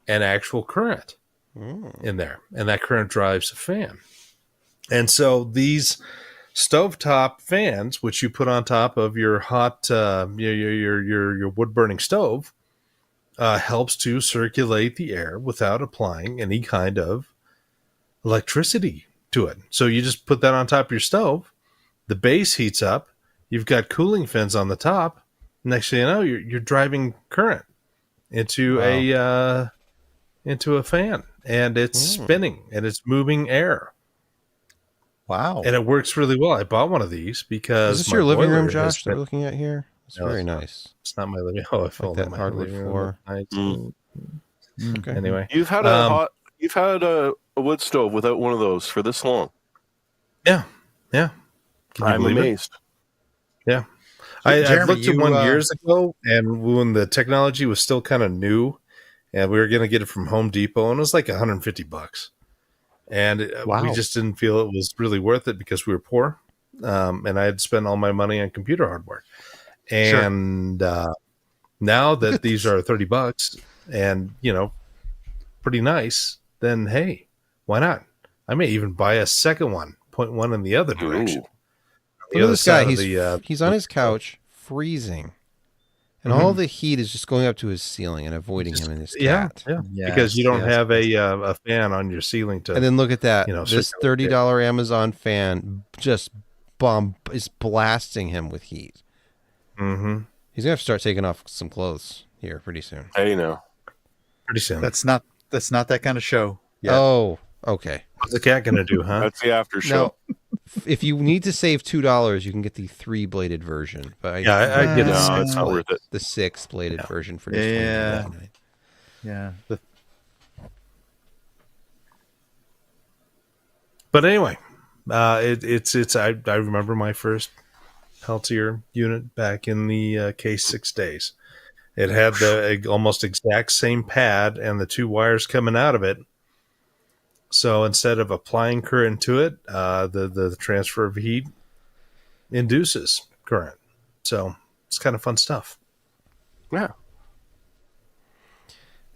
an actual current in there, and that current drives a fan. And so these stovetop fans, which you put on top of your hot your wood burning stove, helps to circulate the air without applying any kind of electricity to it. So you just put that on top of your stove, the base heats up, you've got cooling fins on the top. Next thing you know, you're driving current into a fan, and it's spinning and it's moving air. Wow. And it works really well. I bought one of these because Is this my your living room, boiler has Josh, that we're looking at here? It's No, very it's not. nice. It's not my living. Oh, I fell that on my hardwood living room floor. night. Okay. Anyway, You've had a wood stove without one of those for this long. yeah. Can you I'm believe it? amazed. Yeah. I Jeremy, looked at you, one years ago, and when the technology was still kind of new, and we were going to get it from Home Depot, and it was like $150. And Wow. we just didn't feel it was really worth it because we were poor. And I had spent all my money on computer hardware. And now that these are $30 and, pretty nice, then hey, why not? I may even buy a second one, point one in the other direction. Ooh. The Look at other this guy. side of He's on his couch, freezing. And all the heat is just going up to his ceiling and avoiding him and his cat. Yes, because you don't yes. have a fan on your ceiling to. And then look at that. This $30 Amazon fan just is blasting him with heat. Mm-hmm. He's gonna have to start taking off some clothes here pretty soon. Hey, now. Pretty soon. That's not that kind of show. Yeah. Oh, okay. What's the cat gonna do, huh? That's the after show. Now, if you need to save $2, you can get the 3-bladed version. But I get it. No, it's not worth it. The 6-bladed version for just Yeah. $22.99. Yeah. But anyway, it's I remember my first Peltier unit back in the case 6 days. It had the almost exact same pad and the 2 wires coming out of it. So instead of applying current to it, the transfer of heat induces current. So it's kind of fun stuff. Yeah.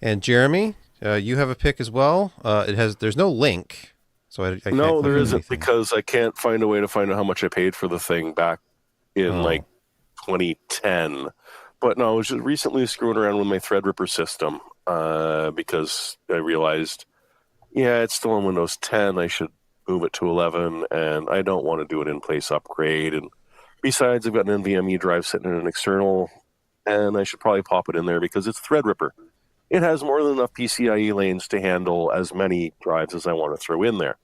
And Jeremy, you have a pick as well. There's no link, so I can't No, click there on isn't, anything. because I can't find a way to find out how much I paid for the thing back in like 2010. But no, I was just recently screwing around with my Threadripper system because I realized, it's still on Windows 10. I should move it to 11, and I don't want to do an in-place upgrade. And besides, I've got an NVMe drive sitting in an external, and I should probably pop it in there because it's Threadripper. It has more than enough PCIe lanes to handle as many drives as I want to throw in there.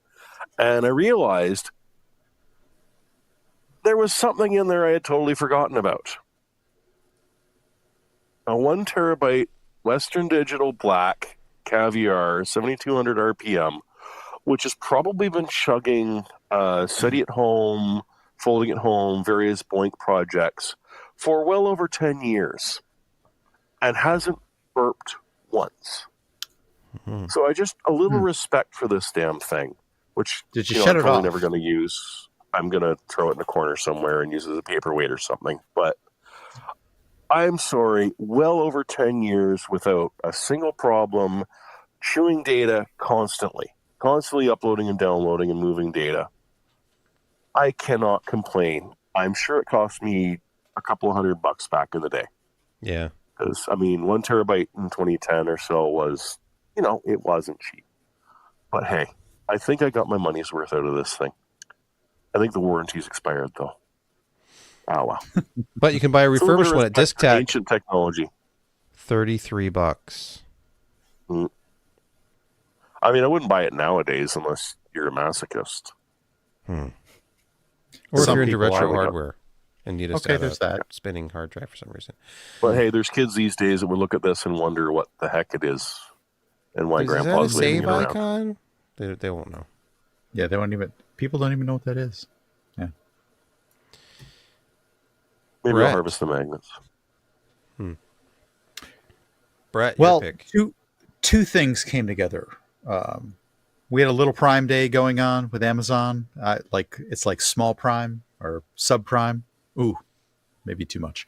And I realized there was something in there I had totally forgotten about. A 1 terabyte Western Digital Black Caviar 7200 RPM, which has probably been chugging SETI at home, folding at home, various Boink projects for well over 10 years and hasn't burped once. So I just, a little respect for this damn thing, which Did you shut I'm it probably off? never going to use. I'm going to throw it in a corner somewhere and use it as a paperweight or something. But I'm sorry, well over 10 years without a single problem, chewing data constantly uploading and downloading and moving data. I cannot complain. I'm sure it cost me a couple of $100 back in the day. Yeah. Because, 1 terabyte in 2010 or so was, it wasn't cheap. But hey, I think I got my money's worth out of this thing. I think the warranty's expired, though. Oh, well. But you can buy a It's a little bit refurbished of one at respect for Disctac, ancient technology. $33. I wouldn't buy it nowadays unless you're a masochist. Or if Some you're into people are retro like- hardware and need Okay, a there's that. spinning hard drive for some reason. But hey, there's kids these days that would look at this and wonder what the heck it is and why Is that a Grandpa's waving save it around. icon? They won't know. Yeah, people don't even know what that is. Yeah. Maybe Brett. I'll harvest the magnets. Brett, Well, your pick. two things came together. We had a little Prime Day going on with Amazon. It's like small Prime or subprime. Ooh, maybe too much.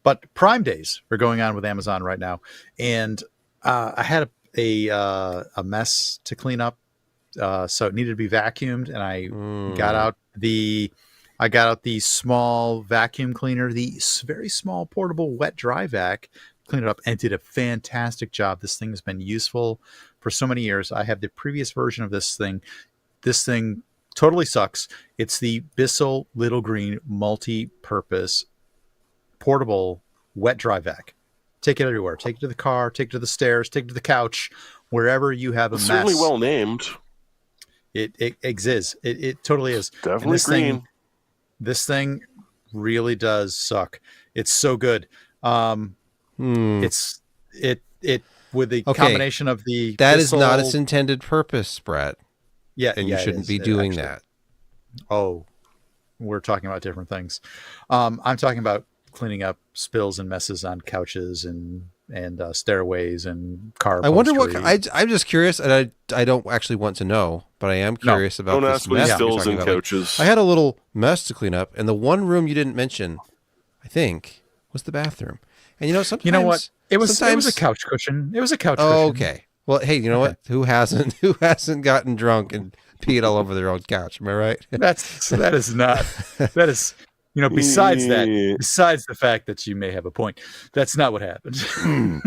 But Prime Days are going on with Amazon right now, and I had a mess to clean up, so it needed to be vacuumed, and I got out the small vacuum cleaner, the very small portable wet dry vac, cleaned it up, and did a fantastic job. This thing has been useful for so many years. I have the previous version of this thing. This thing totally sucks. It's the Bissell Little Green multi-purpose portable wet dry vac. Take it everywhere. Take it to the car, take it to the stairs, take it to the couch, wherever you have a It's mess. certainly well named. It exists. It totally is. And Definitely this green. this thing really does suck. It's so good. It's with the Okay. combination of the That is not Bissell- its intended purpose, Brett. yeah, And yeah, you it shouldn't is. be It doing actually- that. Oh, we're talking about different things. I'm talking about cleaning up spills and messes on couches and stairways and car. I wonder what upholstery. I'm just curious, and I don't actually want to know, but I am curious about Don't this ask what mess he you're spills talking in about. Like, couches. I had a little mess to clean up, and the one room you didn't mention, I think, was the bathroom. And sometimes You know what? It was sometimes a couch cushion. It was a couch Oh, cushion. okay. Well, hey, you know what? Who hasn't gotten drunk and peed all over their own couch? Am I right? That is not. That is. Besides the fact that you may have a point, that's not what happened.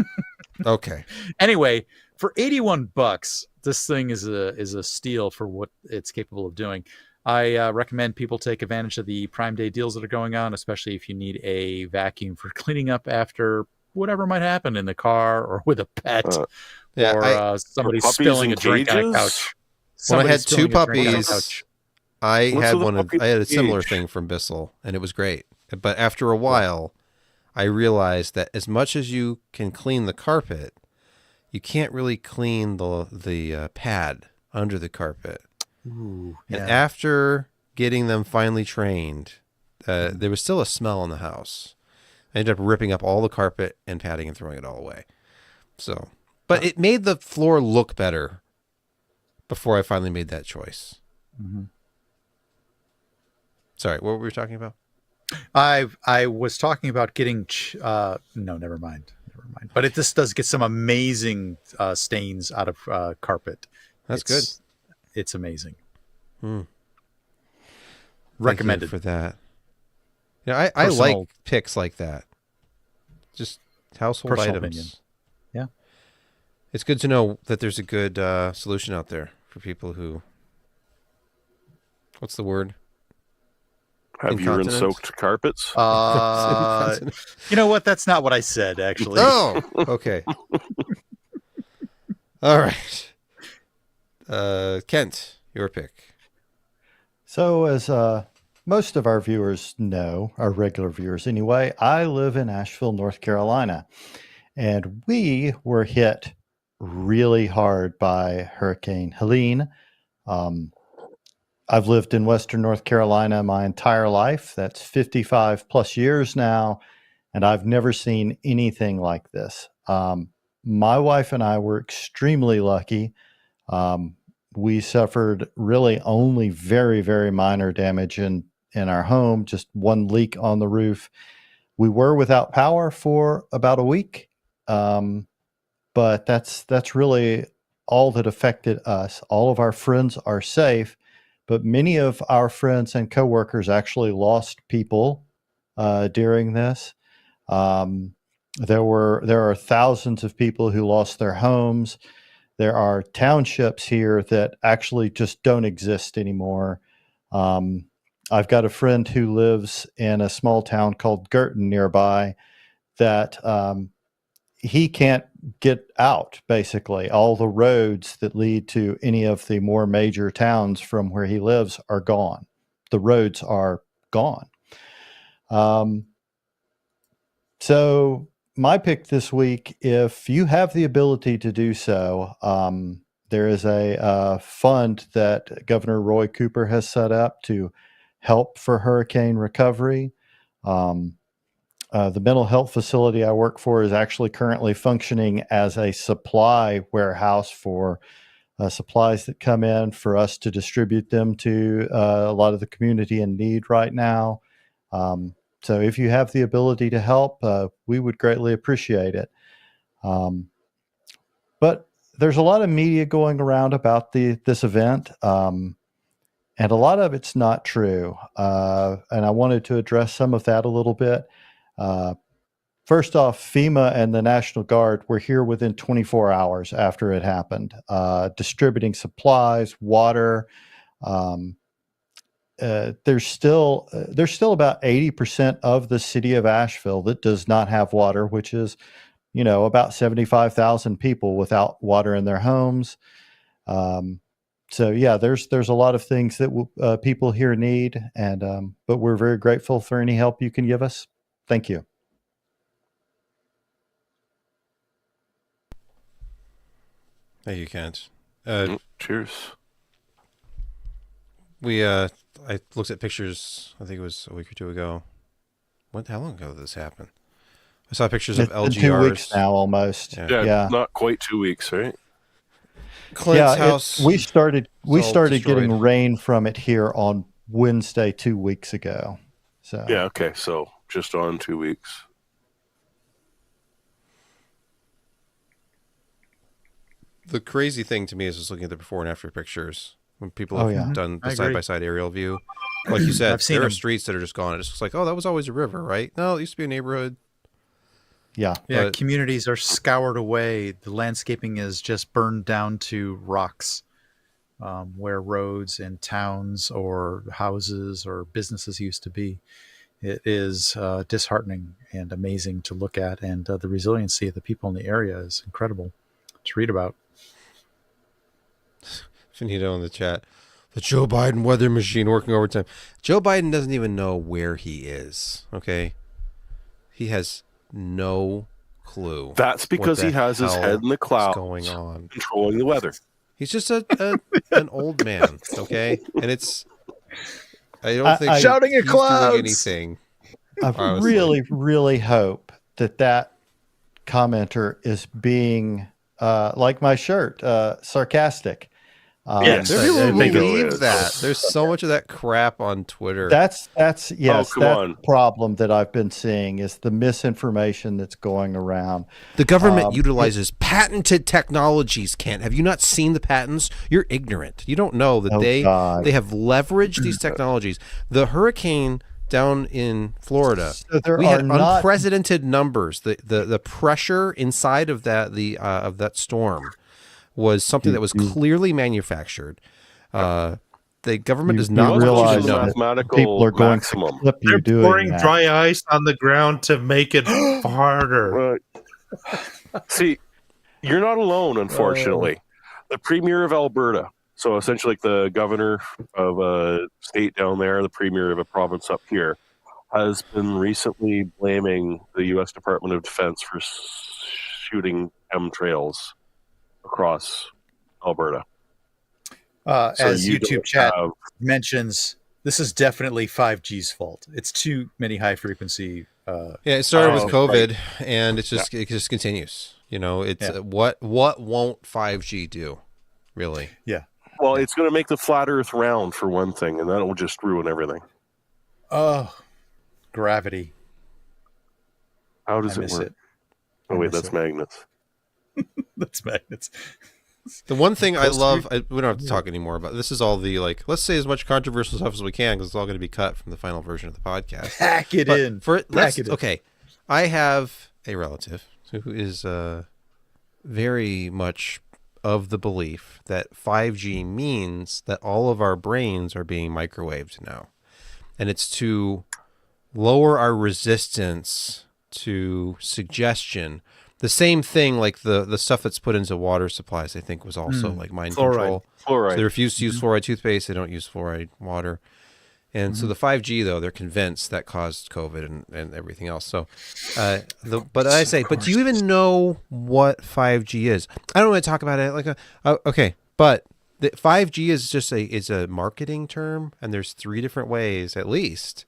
Okay. Anyway, for $81, this thing is a steal for what it's capable of doing. I recommend people take advantage of the Prime Day deals that are going on, especially if you need a vacuum for cleaning up after whatever might happen in the car or with a pet, Yeah, or somebody puppies spilling in a drink on a cages? couch. When I Somebody had two spilling a drink on a puppies, couch. I What's had with the puppy I had a similar cage? thing from Bissell, and it was great. But after a while, I realized that as much as you can clean the carpet, you can't really clean the pad under the carpet. Ooh, And yeah. after getting them finally trained, there was still a smell in the house. I ended up ripping up all the carpet and padding and throwing it all away. So, but it made the floor look better before I finally made that choice. Mm-hmm. Sorry, what were we talking about? I was talking about getting no, never mind. But this does get some amazing stains out of carpet. That's good. It's amazing. Recommended for that. Yeah, I Personal- like picks like that. Just household Personal items. opinion. Yeah. It's good to know that there's a good solution out there for people who. What's the word? Have Incontinent? urine-soaked carpets? You know what? That's not what I said, actually. Oh, okay. All right. Kent, your pick. So, as most of our viewers know, our regular viewers anyway, I live in Asheville, North Carolina, and we were hit really hard by Hurricane Helene. I've lived in Western North Carolina my entire life. That's 55 plus years now, and I've never seen anything like this. My wife and I were extremely lucky. We suffered really only very, very minor damage in our home, just one leak on the roof. We were without power for about a week, but that's really all that affected us. All of our friends are safe, but many of our friends and coworkers actually lost people during this. There are thousands of people who lost their homes. There are townships here that actually just don't exist anymore. I've got a friend who lives in a small town called Girton nearby that he can't get out, basically. All the roads that lead to any of the more major towns from where he lives are gone. The roads are gone. So my pick this week, if you have the ability to do so, there is a fund that Governor Roy Cooper has set up to help for hurricane recovery. The mental health facility I work for is actually currently functioning as a supply warehouse for supplies that come in for us to distribute them to a lot of the community in need right now. So if you have the ability to help, we would greatly appreciate it. But there's a lot of media going around about this event, and a lot of it's not true. And I wanted to address some of that a little bit. First off, FEMA and the National Guard were here within 24 hours after it happened, distributing supplies, water. There's still about 80% of the city of Asheville that does not have water, which is, about 75,000 people without water in their homes. So yeah, there's a lot of things that people here need, and but we're very grateful for any help you can give us. Thank you. Thank you, Kent. Cheers. I looked at pictures, I think it was a week or two ago. How long ago did this happen? I saw pictures of It's been LGRs. 2 weeks now, almost. Yeah. Yeah, not quite 2 weeks, right? Clint's house. We started all getting destroyed. rain from it here on Wednesday 2 weeks ago. So Yeah, okay, so just on 2 weeks. The crazy thing to me is just looking at the before and after pictures. When people Oh, have yeah. done I the agree. side-by-side aerial view. Like you said, I've seen there are them. streets that are just gone. It just looks like, oh, that was always a river, right? No, it used to be a neighborhood. yeah. Yeah, But- communities are scoured away. The landscaping is just burned down to rocks, where roads and towns or houses or businesses used to be. It is disheartening and amazing to look at, and the resiliency of the people in the area is incredible to read about. Finito in the chat. The Joe Biden weather machine working overtime. Joe Biden doesn't even know where he is. Okay, he has no clue. That's what because the he has his hell head in the is clouds going on. controlling the weather. He's just an old man. Okay, and it's. I don't think Shouting at he's clouds! doing anything. I honestly. really hope that commenter is being like my shirt, sarcastic. Yes, There are I people who think it believe is. that. There's so much of that crap on Twitter. That's yes, come that's on. the problem that I've been seeing is the misinformation that's going around. The government Um, utilizes patented technologies, Kent. Have you not seen the patents? You're ignorant. You don't know that Oh, they God. have leveraged these technologies. The hurricane down in Florida, So there we are had not unprecedented numbers. The pressure inside of that storm was something that was clearly manufactured. The government does you not want you realize to the know. that mathematical people are going maximum. to clip you They're doing pouring that. dry ice on the ground to make it harder. Right. See, you're not alone, unfortunately. The premier of Alberta, so essentially like the governor of a state down there, the premier of a province up here, has been recently blaming the U.S. Department of Defense for shooting chemtrails across Alberta. So As you YouTube don't chat have- mentions, this is definitely 5G's fault. It's too many high frequency. Yeah, it started with Oh, COVID, and it just continues. You know, it's Yeah. what won't 5G do, really? well, it's going to make the flat Earth round for one thing, and that will just ruin everything. Oh, gravity. How I does it miss work? it. Oh I wait, miss that's it. magnets. That's magnets. The one thing I Supposed to love, we don't have to talk anymore about this. Is all the let's say as much controversial stuff as we can because it's all going to be cut from the final version of the podcast. Pack it But in. let's, Pack it in. okay, I have a relative who is very much of the belief that 5G means that all of our brains are being microwaved now, and it's to lower our resistance to suggestion. The same thing, like the stuff that's put into water supplies, I think was also like mind Fluoride. control. Fluoride. So they refuse to use fluoride toothpaste. They don't use fluoride water. And so the 5G, though, they're convinced that caused COVID and everything else. So, but I say, but do you even know what 5G is? I don't want to talk about it okay, but the 5G is just a marketing term, and there's 3 different ways, at least,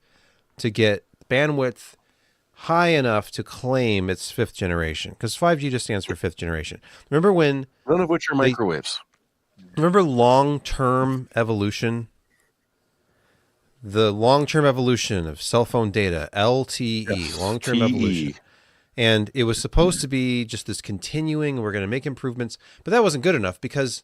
to get bandwidth high enough to claim it's 5th generation, because 5G just stands for 5th generation. Remember None of which are microwaves. long-term evolution? The long-term evolution of cell phone data, LTE, long-term TE. evolution. And it was supposed to be just this continuing, we're going to make improvements, but that wasn't good enough because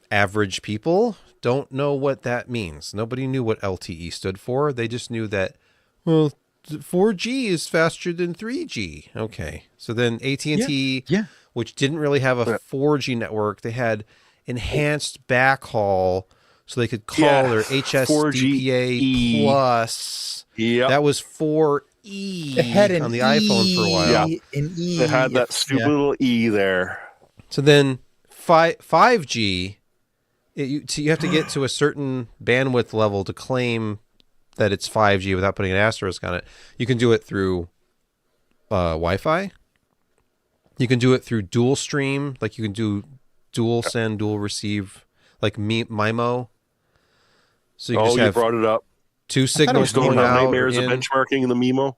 average people don't know what that means. Nobody knew what LTE stood for. They just knew that, well, 4G is faster than 3G. Okay. So then AT&T, Yeah. which didn't really have a 4G network, they had enhanced backhaul so they could call their 4G HSDPA plus. Yep. That was 4E It had an on the iPhone for a while. Yeah. An E. It had that stupid little E there. So then 5G, you have to get to a certain bandwidth level to claim that it's 5G without putting an asterisk on it. You can do it through Wi-Fi. You can do it through dual stream, like you can do dual send, dual receive, like MIMO. So you just You have brought it up. 2 You signals still going have out nightmares of in, benchmarking in the MIMO?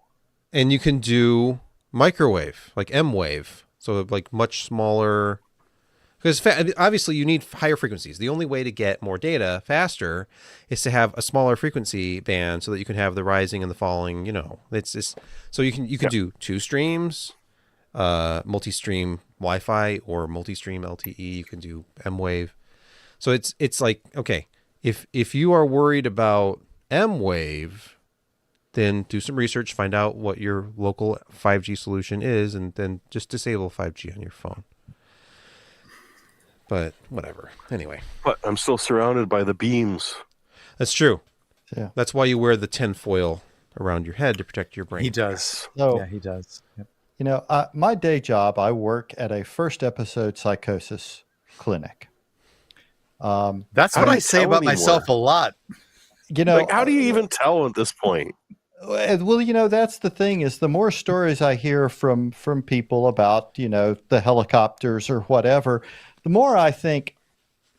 and you can do microwave, like M-wave. So like much smaller. Because obviously you need higher frequencies. The only way to get more data faster is to have a smaller frequency band so that you can have the rising and the falling. You know, it's just, so you can do 2 streams, multi-stream Wi-Fi or multi-stream LTE. You can do M-wave. So it's like, okay, if you are worried about M-wave, then do some research, find out what your local 5G solution is, and then just disable 5G on your phone. But whatever. Anyway, But I'm still surrounded by the beams. that's true. Yeah. That's why you wear the tinfoil around your head to protect your brain. He does. So, Yeah, he does. Yep. you know, my day job, I work at a first episode psychosis clinic. That's How what do I you say tell about anymore? myself a lot. You know, Like, how do you even tell at this point? well, you know, that's the thing is the more stories I hear from people about, you know, the helicopters or whatever, the more I think,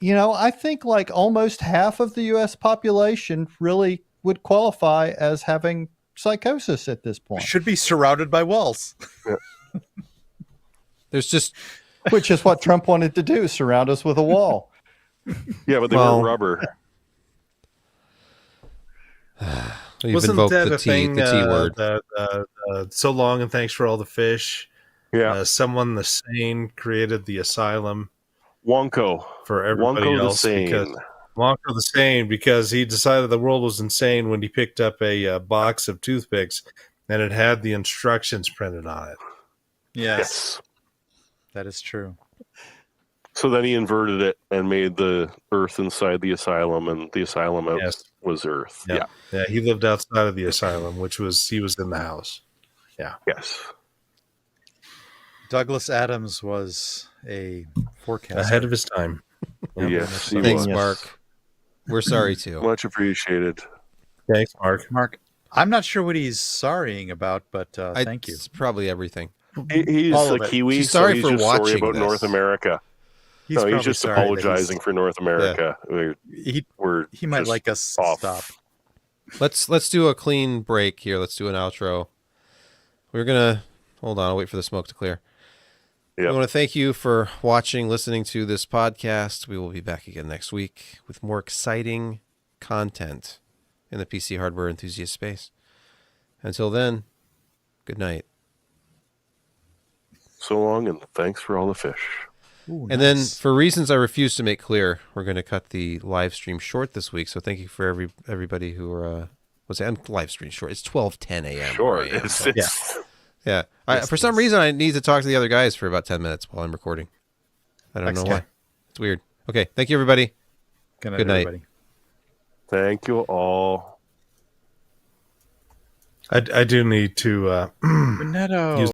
you know, I think like almost half of the U.S. population really would qualify as having psychosis at this point, Should be surrounded by walls. There's just which is what Trump wanted to do: surround us with a wall. Yeah, but they Well- were rubber. you've Wasn't invoked that the a T, thing? the T word. So long and thanks for all the fish. Yeah, Someone the sane created the asylum Wonko. for everybody Wonko the else sane. because Wonka the sane because he decided the world was insane when he picked up a box of toothpicks and it had the instructions printed on it. Yes. That is true. So then he inverted it and made the Earth inside the asylum, and the asylum out Yes. was Earth. Yeah. Yeah, he lived outside of the asylum, he was in the house. Yes. Douglas Adams was a forecaster. Ahead of his time. Yes. he Thanks, was. Mark. We're sorry too. Much appreciated. Thanks, Mark. Mark, I'm not sure what he's sorrying about, but thank you. It's probably everything. He's All a of it. Kiwi, She's so sorry he's for just sorry watching about this. North America. He's No, he's probably just sorry that apologizing for North America. We're he might just like us off. stop. Let's do a clean break here. Let's do an outro. We're gonna hold on. I'll wait for the smoke to clear. Yep. I want to thank you for watching, listening to this podcast. We will be back again next week with more exciting content in the PC hardware enthusiast space. Until then, good night. So long, and thanks for all the fish. Ooh, And then, nice. for reasons I refuse to make clear, we're going to cut the live stream short this week. So thank you for everybody who are live stream short. It's 12:10 a.m. Sure. where I am, It's, so- it's, yeah. Yes, For some please. reason, I need to talk to the other guys for about 10 minutes while I'm recording. I don't know Okay. why. It's weird. Okay. Thank you, everybody. Good night, good night. everybody. Thank you all. I do need to Benetto. use